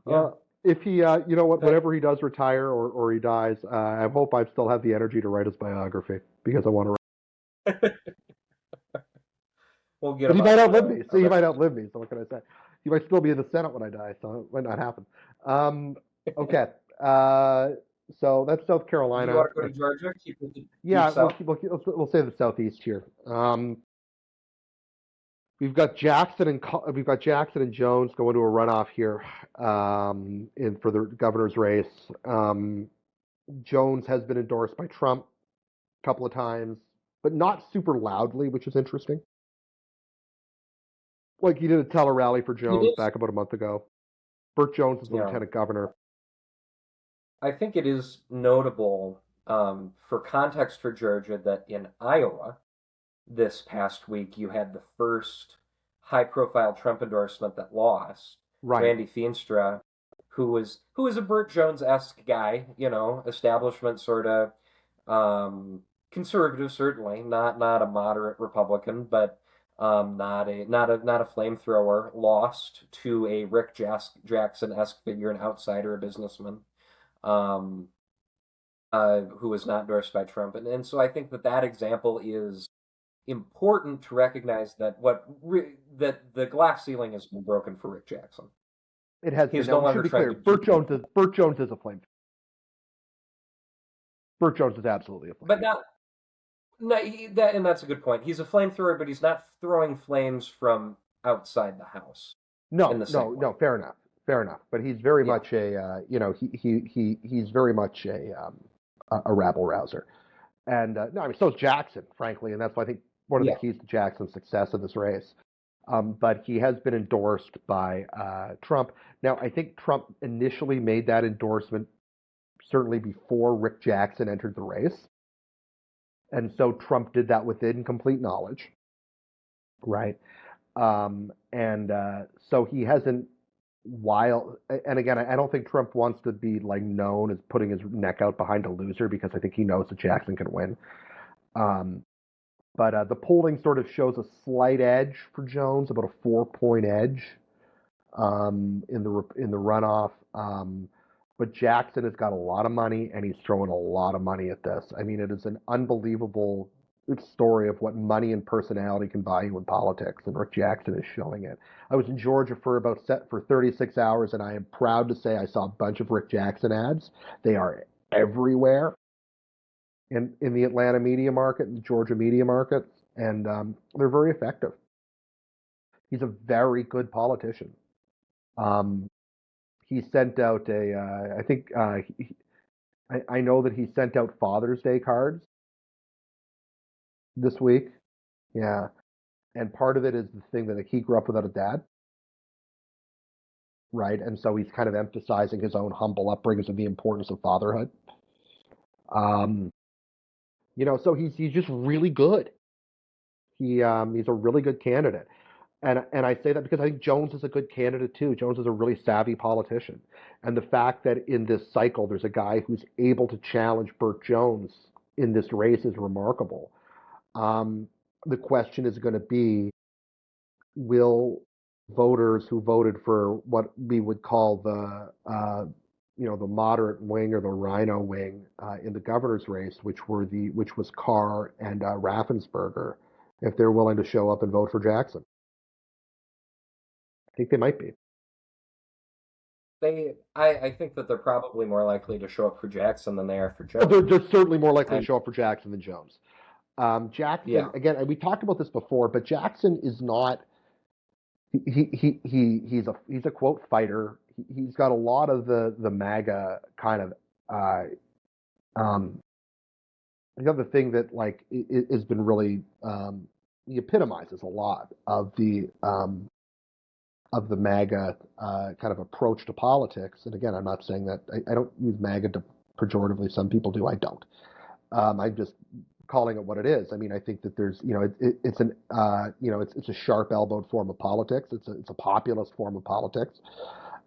Yeah. If he, whenever he does retire or he dies, I hope I still have the energy to write his biography because I want to write. We'll get but he might outlive me. So he might outlive me. So what can I say? He might still be in the Senate when I die, so it might not happen. Okay. So that's South Carolina. You want to go to Georgia? We'll say the Southeast here. We've got Jackson and Jones going to a runoff here for the governor's race. Jones has been endorsed by Trump a couple of times, but not super loudly, which is interesting. Like he did a tele rally for Jones back about a month ago. Burt Jones is the lieutenant governor. I think it is notable for context for Georgia that in Iowa this past week you had the first high-profile Trump endorsement that lost. Right. Randy Feenstra, who was a Burt Jones-esque guy, establishment sort of conservative, certainly not a moderate Republican, but not a flamethrower, lost to a Rick Jackson-esque figure, an outsider, a businessman, who was not endorsed by Trump, and so I think that example is important to recognize that that the glass ceiling has been broken for Rick Jackson. It has. He's no longer trying to. Burt Jones is a flame. Burt Jones is absolutely a flame. But not. And that's a good point. He's a flamethrower, but he's not throwing flames from outside the house. No. Fair enough. But he's very much a. He's very much a rabble rouser, and so is Jackson, frankly, and that's why I think one of the keys to Jackson's success in this race. But he has been endorsed by Trump. Now, I think Trump initially made that endorsement certainly before Rick Jackson entered the race. And so Trump did that within complete knowledge, right? So he hasn't, and again, I don't think Trump wants to be like known as putting his neck out behind a loser because I think he knows that Jackson can win. But the polling sort of shows a slight edge for Jones, about a 4-point edge in the runoff. But Jackson has got a lot of money, and he's throwing a lot of money at this. I mean, it is an unbelievable story of what money and personality can buy you in politics, and Rick Jackson is showing it. I was in Georgia for 36 hours, and I am proud to say I saw a bunch of Rick Jackson ads. They are everywhere in the Atlanta media market, in the Georgia media market, and they're very effective. He's a very good politician. He sent out I know that he sent out Father's Day cards this week. Yeah. And part of it is the thing that he grew up without a dad. Right. And so he's kind of emphasizing his own humble upbringing and the importance of fatherhood. So he's just really good. He's a really good candidate. And I say that because I think Jones is a good candidate too. Jones is a really savvy politician. And the fact that in this cycle there's a guy who's able to challenge Burt Jones in this race is remarkable. The question is going to be, will voters who voted for what we would call the moderate wing or the rhino wing in the governor's race, which was Carr and Raffensperger, if they're willing to show up and vote for Jackson? I think they might be. I think that they're probably more likely to show up for Jackson than they are for Jones. They're certainly more likely to show up for Jackson than Jones. Jackson, again, we talked about this before, but Jackson is not he's a quote fighter. He's got a lot of the MAGA kind of the other thing that like has been really he epitomizes a lot of the MAGA kind of approach to politics. And again, I'm not saying that I don't use MAGA to pejoratively. Some people do. I don't. I'm just calling it what it is. I mean, I think that there's, it's an, it's a sharp elbowed form of politics. It's a populist form of politics.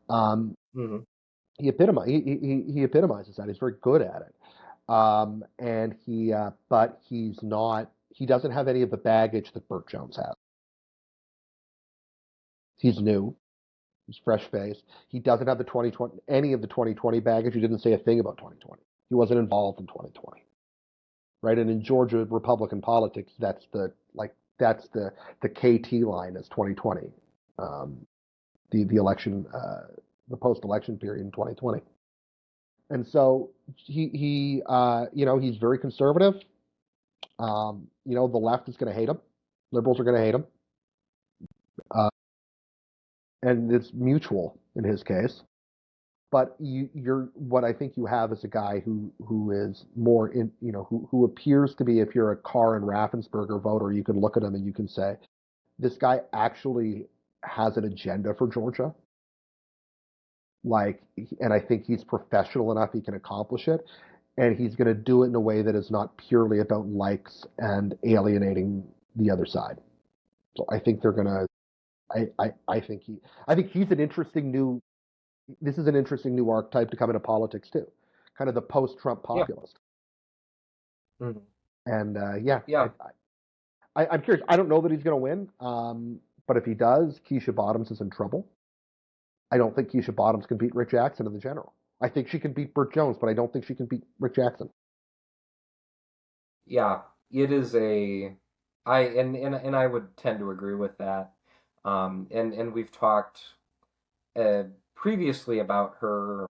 Um, Mm-hmm. he epitomizes that. He's very good at it. But he's not. He doesn't have any of the baggage that Burt Jones has. He's new. He's fresh faced. He doesn't have the 2020 any of the 2020 baggage. He didn't say a thing about 2020. He wasn't involved in 2020, right? And in Georgia Republican politics, that's the KT line is 2020, the election, the post election period in 2020. And so he's very conservative. The left is going to hate him, liberals are going to hate him, and it's mutual in his case. But you're what I think you have is a guy who is more in who appears to be, if you're a Carr and Raffensperger voter, you can look at him and you can say this guy actually has an agenda for Georgia. And I think he's professional enough he can accomplish it, and he's going to do it in a way that is not purely about likes and alienating the other side. So I think they're going to. I think he's an interesting new. This is an interesting new archetype to come into politics too, kind of the post-Trump Yeah. populist. Mm-hmm. And Yeah. I'm curious. I don't know that he's going to win, but if he does, Keisha Bottoms is in trouble. I don't think Keisha Bottoms can beat Rick Jackson in the general. I think she can beat Burt Jones, but I don't think she can beat Rick Jackson. Yeah. It is a and I would tend to agree with that. And we've talked uh, previously about her.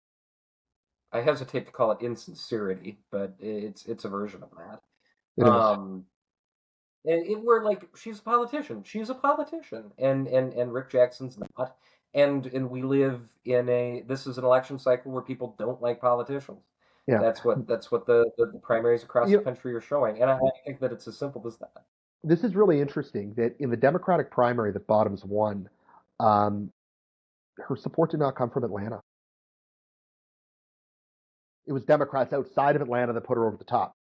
I hesitate to call it insincerity, but it's a version of that. It is. And we're like, she's a politician. She's a politician, and Rick Jackson's not. And we live in this is an election cycle where people don't like politicians. Yeah. That's what the primaries across the You know, country are showing, and I think that it's as simple as that. this is really interesting that in the Democratic primary that Bottoms won, um, her support did not come from Atlanta. It was Democrats outside of Atlanta that put her over the top.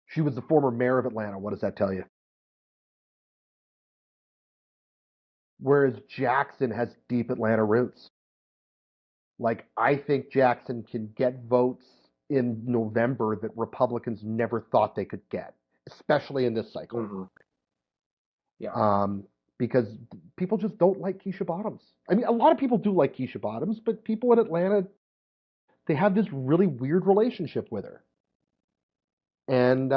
She was the former mayor of Atlanta. What does that tell you? Whereas Jackson has deep Atlanta roots. Like, I think Jackson can get votes in November that Republicans never thought they could get, especially in this cycle. Mm-hmm. Yeah. Because people just don't like Keisha Bottoms. I mean, a lot of people do like Keisha Bottoms, but people in Atlanta, they have this really weird relationship with her. And,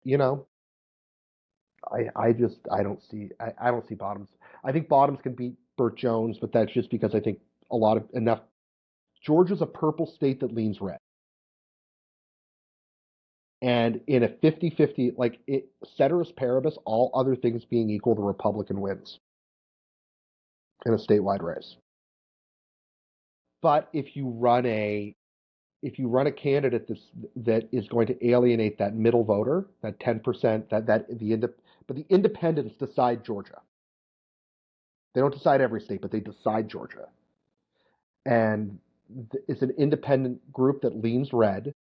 you know, I don't see I don't see Bottoms. I think Bottoms can beat Burt Jones, but that's just because I think a lot of enough. Georgia's a purple state that leans red. And in a 50-50, like it, ceteris paribus, all other things being equal, the Republican wins in a statewide race. But if you run a candidate that is going to alienate that middle voter, that 10%, but the independents decide Georgia. They don't decide every state, but they decide Georgia. And it's an independent group that leans red,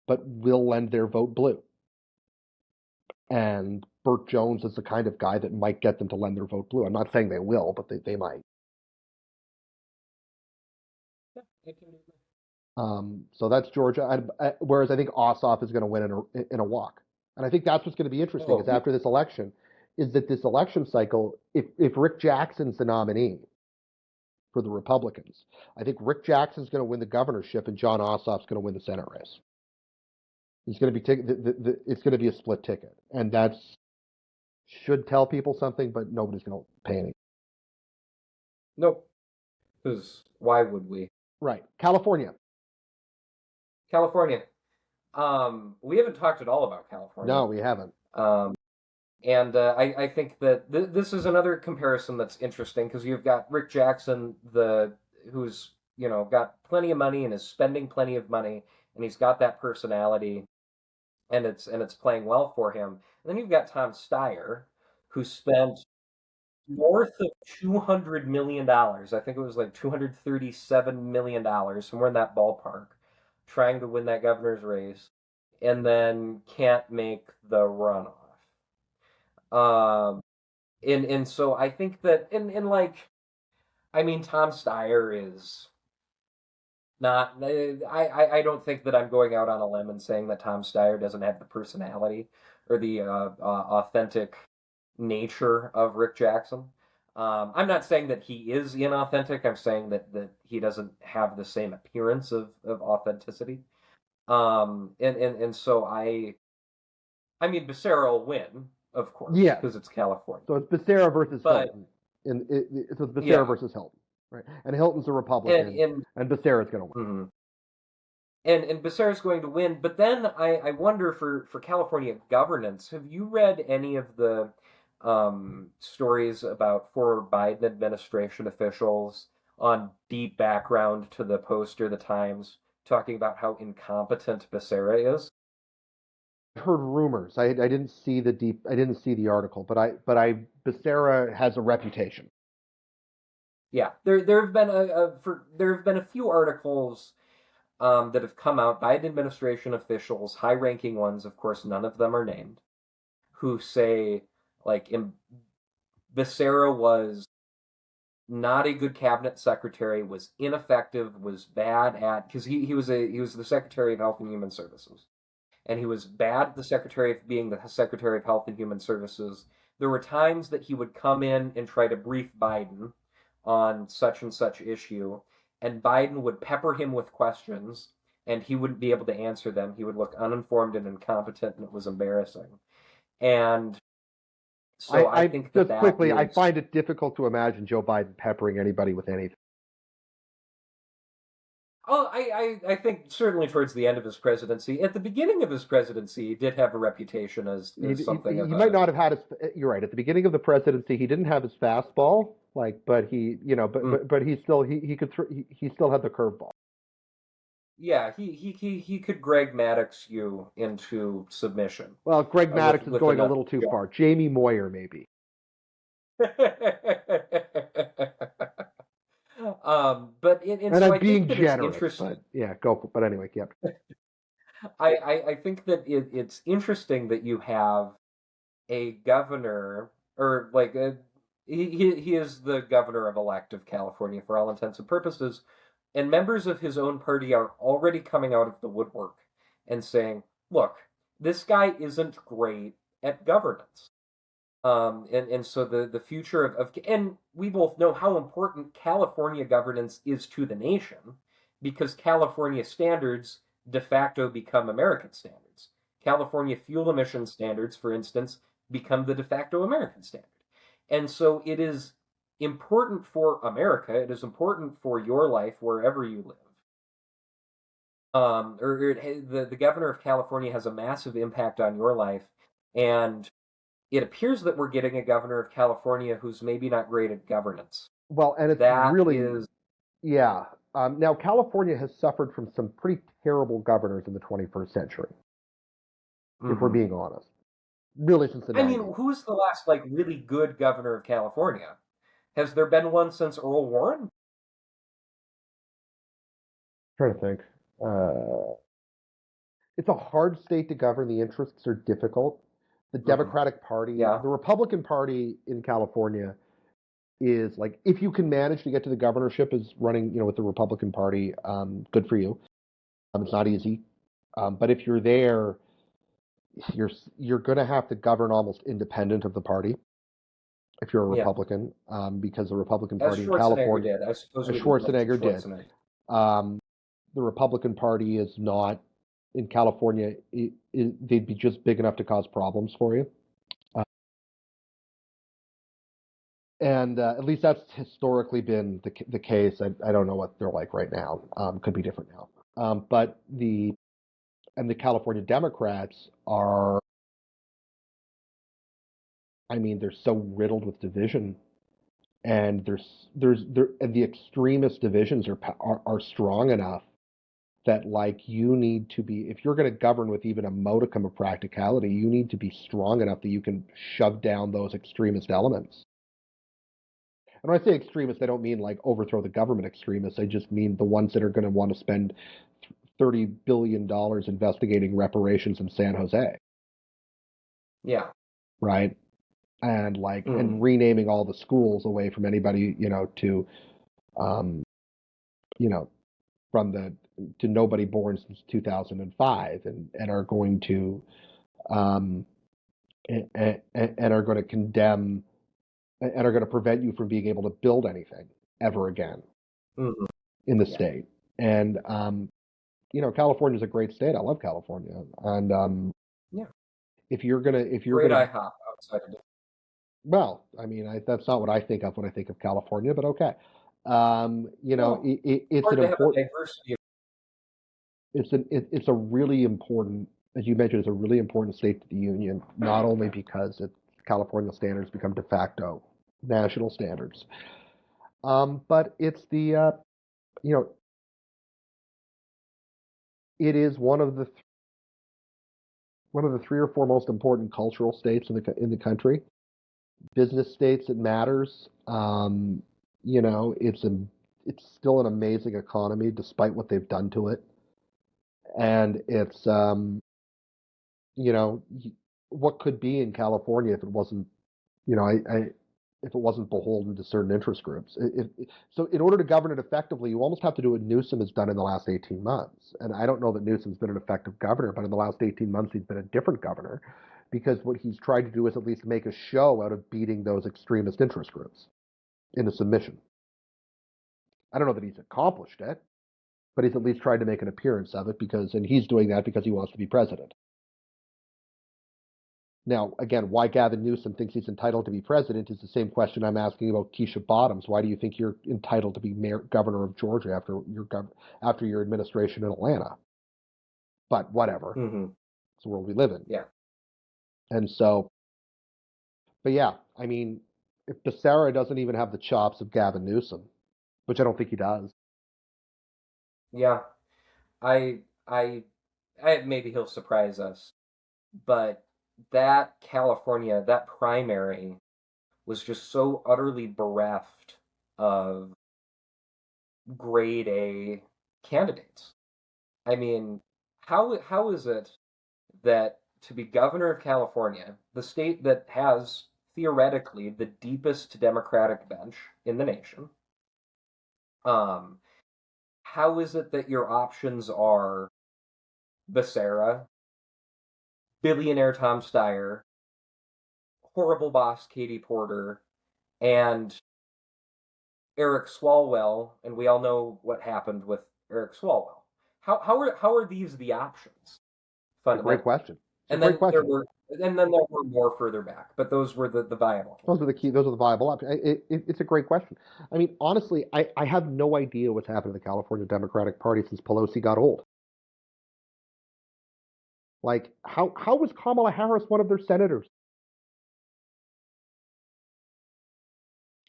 but will lend their vote blue. And Burt Jones is the kind of guy that might get them to lend their vote blue. I'm not saying they will, but they might. Yeah, I can do that. So that's Georgia. Whereas I think Ossoff is going to win in a walk. And I think that's what's going to be interesting is Oh, after this election, is that this election cycle, if Rick Jackson's the nominee for the Republicans, I think Rick Jackson's going to win the governorship and John Ossoff's going to win the Senate race. It's going to be it's going to be a split ticket, and that's should tell people something, but nobody's going to pay any. nope. Because why would we? Right, California. California. We haven't talked at all about California. No, we haven't. Um, And I think that this is another comparison that's interesting because you've got Rick Jackson, who's got plenty of money and is spending plenty of money, and he's got that personality, and it's playing well for him. And then you've got Tom Steyer, who spent north of $200 million. I think it was like $237 million, somewhere in that ballpark, trying to win that governor's race, and then can't make the runoff. Um, and so I think that and like I mean Tom Steyer is not I don't think that I'm going out on a limb and saying that Tom Steyer doesn't have the personality or the authentic nature of Rick Jackson. I'm not saying that he is inauthentic. I'm saying that he doesn't have the same appearance of authenticity. And so I mean Becerra will win, of course, Yeah. because it's California. So it's Becerra versus But Hilton. So it's Becerra yeah, versus Hilton, right? And Hilton's a Republican, and Becerra's going to win. mhm. And Becerra's going to win. But then I wonder for California governance, have you read any of the stories about former Biden administration officials on deep background to the Post or the Times talking about how incompetent Becerra is? I've heard rumors. I didn't see I didn't see the article, but Becerra has a reputation. Yeah, there have been there have been a few articles that have come out, Biden administration officials, high-ranking ones, of course, none of them are named, who say like Becerra was not a good cabinet secretary, was ineffective, was bad at because he was the Secretary of Health and Human Services, and he was bad at the Secretary of being the Secretary of Health and Human Services. There were times that he would come in and try to brief Biden on such and such issue, and Biden would pepper him with questions, and he wouldn't be able to answer them. He would look uninformed and incompetent, and it was embarrassing. And so I think just that quickly, is. I find it difficult to imagine Joe Biden peppering anybody with anything. Oh, I think certainly towards the end of his presidency. At the beginning of his presidency, he did have a reputation as something of He might not have had his. You're right. At the beginning of the presidency, he didn't have his fastball, but he, but he could he still had the curveball. Yeah, he could Greg Maddox you into submission. Well, Greg Maddox is going a enough. little too far. Jamie Moyer, maybe. But And so I'm I being think that generous, it's interesting. but yeah, go. But anyway, yep. I think that it's interesting that you have a governor, or like he is the governor of elect of California for all intents and purposes, and members of his own party are already coming out of the woodwork and saying, "Look, this guy isn't great at governance." And so the future and we both know how important California governance is to the nation because California standards de facto become American standards. California fuel emission standards, for instance, become the de facto American standard. And so it is important for America, it is important for your life wherever you live. The governor of California has a massive impact on your life, and it appears that we're getting a governor of California who's maybe not great at governance. Well, and it's That really, is, yeah. Now, California has suffered from some pretty terrible governors in the 21st century, if we're being honest. Really, since the I mean, 90s. who's the last like really good governor of California? Has there been one since Earl Warren? Trying to think. It's a hard state to govern. The interests are difficult. The Democratic Party, Yeah. the Republican Party in California is like, if you can manage to get to the governorship is running, with the Republican Party, good for you. It's not easy. But if you're there, you're going to have to govern almost independent of the party if you're a Yeah. Republican, because the Republican As Party in Schwarzenegger California, did. I suppose as we would like Schwarzenegger did, Schwarzenegger. the Republican Party is not in California. They'd be just big enough to cause problems for you. And at least that's historically been the case. I don't know what they're like right now. Could be different now. But the California Democrats are I mean, they're so riddled with division, and and the extremist divisions are strong enough that, like, you need to be, if you're going to govern with even a modicum of practicality, you need to be strong enough that you can shove down those extremist elements. And when I say extremists, I don't mean like overthrow the government extremists. I just mean the ones that are going to want to spend $30 billion investigating reparations in San Jose. Yeah. Right. And like, and Mm. renaming all the schools away from anybody, to, um, you know, from to nobody born since 2005, and are going to, um, and are going to condemn, and are going to prevent you from being able to build anything ever again Mm-hmm. in the Yeah. state. And, California is a great state. I love California. And, Yeah. if you're gonna, Great IHOP outside of it. well, I mean, that's not what I think of when I think of California, but okay. Well, It's an hard to have a important, diversity of. it's a really important, as you mentioned, it's a really important state to the union, not only because California standards become de facto national standards, but it's you know, it is one of the three or four most important cultural states in the country. Business states, it matters. It's still an amazing economy despite what they've done to it, and it's you know, what could be in California if it wasn't, you know, if it wasn't beholden to certain interest groups. So in order to govern it effectively, you almost have to do what Newsom has done in the last 18 months. And I don't know that Newsom's been an effective governor, but in the last 18 months, he's been a different governor because what he's tried to do is at least make a show out of beating those extremist interest groups into submission. I don't know that he's accomplished it, but he's at least tried to make an appearance of it and he's doing that because he wants to be president. Now, again, why Gavin Newsom thinks he's entitled to be president is the same question I'm asking about Keisha Bottoms. Why do you think you're entitled to be governor of Georgia after your administration in Atlanta? But whatever, Mm-hmm. it's the world we live in. Yeah. And so, but yeah, I mean, if Becerra doesn't even have the chops of Gavin Newsom, which I don't think he does. Yeah. I I maybe he'll surprise us, but that California, that primary was just so utterly bereft of grade A candidates. I mean, how is it that to be governor of California, the state that has theoretically the deepest Democratic bench in the nation, um, how is it that your options are Becerra, billionaire Tom Steyer, horrible boss Katie Porter, and Eric Swalwell, and we all know what happened with Eric Swalwell. How are these the options It's a great fundamentally? question. It's a And great then there question. were more further back, but those were the viable Those are the candidates. key. Those are the viable options. It's a great question. I mean, honestly, I have no idea what's happened to the California Democratic Party since Pelosi got old. Like, how was Kamala Harris one of their senators,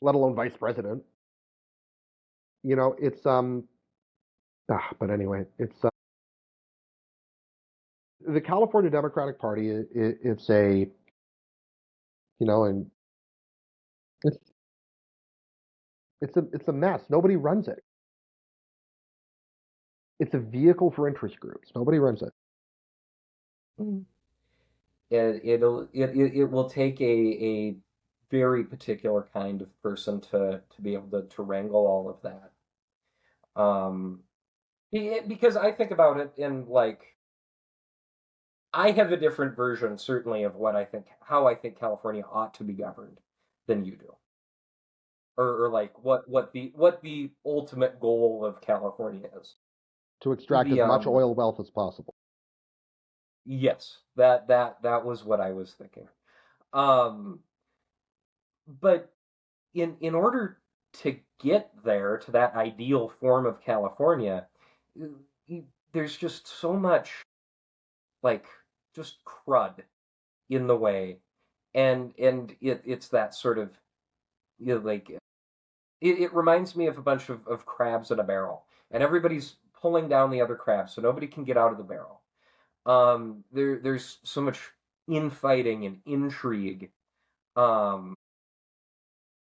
let alone vice president? It's but anyway, it's the California Democratic Party. It's a and it's it's a mess. Nobody runs it. It's a vehicle for interest groups. Nobody runs it. Mm. It will take a very particular kind of person to be able to wrangle all of that. Because I think about it in like I have a different version certainly of how I think California ought to be governed than you do, or like what the ultimate goal of California is. To extract The as much oil wealth as possible. Yes, that was what I was thinking. Um, but in order to get there to that ideal form of California, there's just so much like just crud in the way. and it's that sort of, like it reminds me of a bunch of crabs in a barrel, and everybody's pulling down the other crabs, so nobody can get out of the barrel. There's so much infighting and intrigue, um,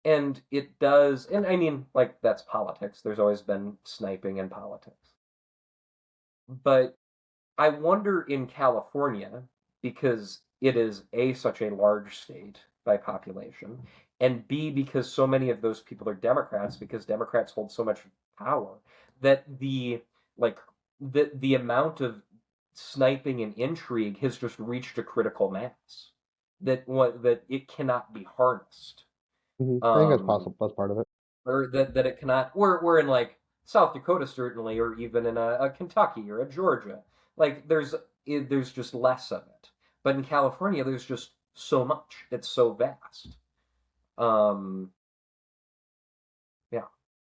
and it does, and I mean, like, that's politics. There's always been sniping in politics, but I wonder in California, because it is A, such a large state by population, and B, because so many of those people are Democrats, because Democrats hold so much power, that like the amount of sniping and intrigue has just reached a critical mass that it cannot be harnessed. I think that's Um, possible. That's part of it. or that it cannot. We're in like South Dakota certainly, or even in a Kentucky or a Georgia. Like there's just less of it. But in California, there's just so much. It's so vast. Um, yeah,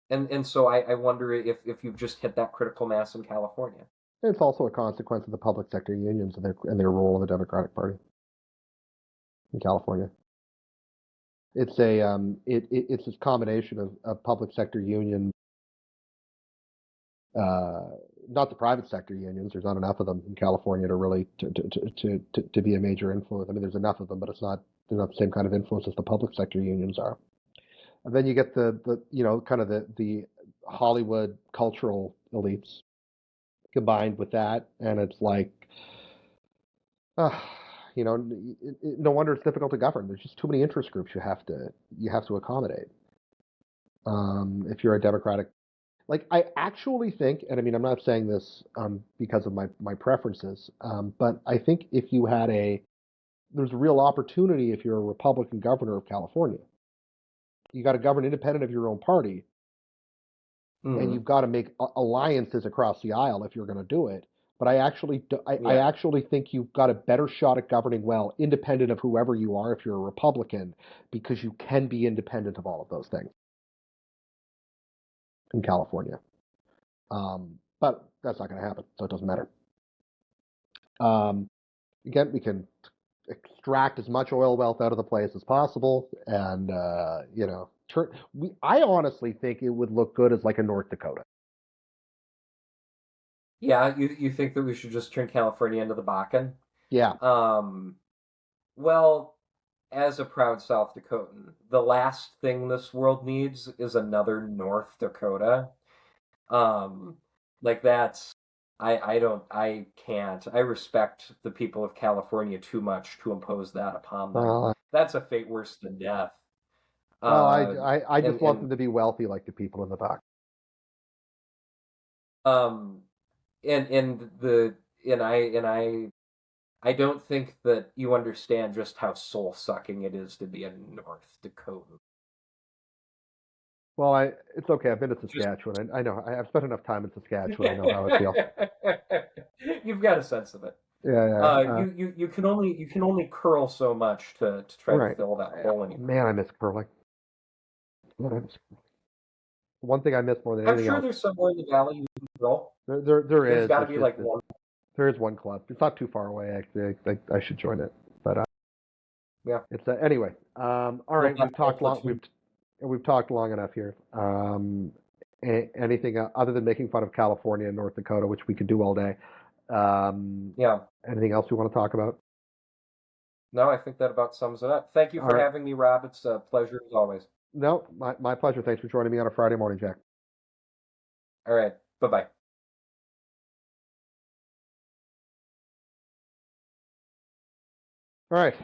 and so I wonder if you've just hit that critical mass in California. It's also a consequence of the public sector unions and their role in the Democratic Party in California. It's it's this combination of public sector unions, uh, not the private sector unions. There's not enough of them in California to really to be a major influence. I mean, there's enough of them, but they're not the same kind of influence as the public sector unions are. And then you get the kind of the Hollywood cultural elites combined with that, and it's like, uh, no wonder it's difficult to govern. There's just too many interest groups you have to accommodate. If you're a Democratic, like I actually think, and I mean I'm not saying this because of my preferences, but I think if you had there's a real opportunity if you're a Republican governor of California. You got to govern independent of your own party, and Mm, you've got to make alliances across the aisle if you're going to do it. But I yeah, actually think you've got a better shot at governing well, independent of whoever you are, if you're a Republican, because you can be independent of all of those things in California. But that's not going to happen, so it doesn't matter. Um, Again, we can extract as much oil wealth out of the place as possible, and I honestly think it would look good as like a North Dakota. yeah. You think that we should just turn California into the Bakken? Yeah. Um, well, as a proud South Dakotan, the last thing this world needs is another North Dakota. Um, like that's I can't. I respect the people of California too much to impose that upon them. Uh, That's a fate worse than death. well, Uh, I and just want and them to be wealthy like the people in the back. um and the and I don't think that you understand just how soul sucking it is to be a North Dakotan. Well, it's okay. I've been to Just Saskatchewan. I know. I've spent enough time in Saskatchewan. I know how it feels. you've got a sense of it. Yeah, yeah. You can only curl so much to try to Right. fill that hole in your Man, I miss curling. Man, I miss one thing I miss more than I'm anything sure else. there's somewhere in the valley you can curl. There There's is. got to be like one. There is one club. It's not too far away. Actually, I should join it. But Yeah, it's anyway. All you'll right, have a whole platoon. we've talked long enough here. Anything other than making fun of California and North Dakota, which we could do all day. Um, Yeah. Anything else you want to talk about? No, I think that about sums it up. Thank you All for right. having me, Rob. It's a pleasure as always. No, my pleasure. Thanks for joining me on a Friday morning, Jack. All right. Bye bye. All right.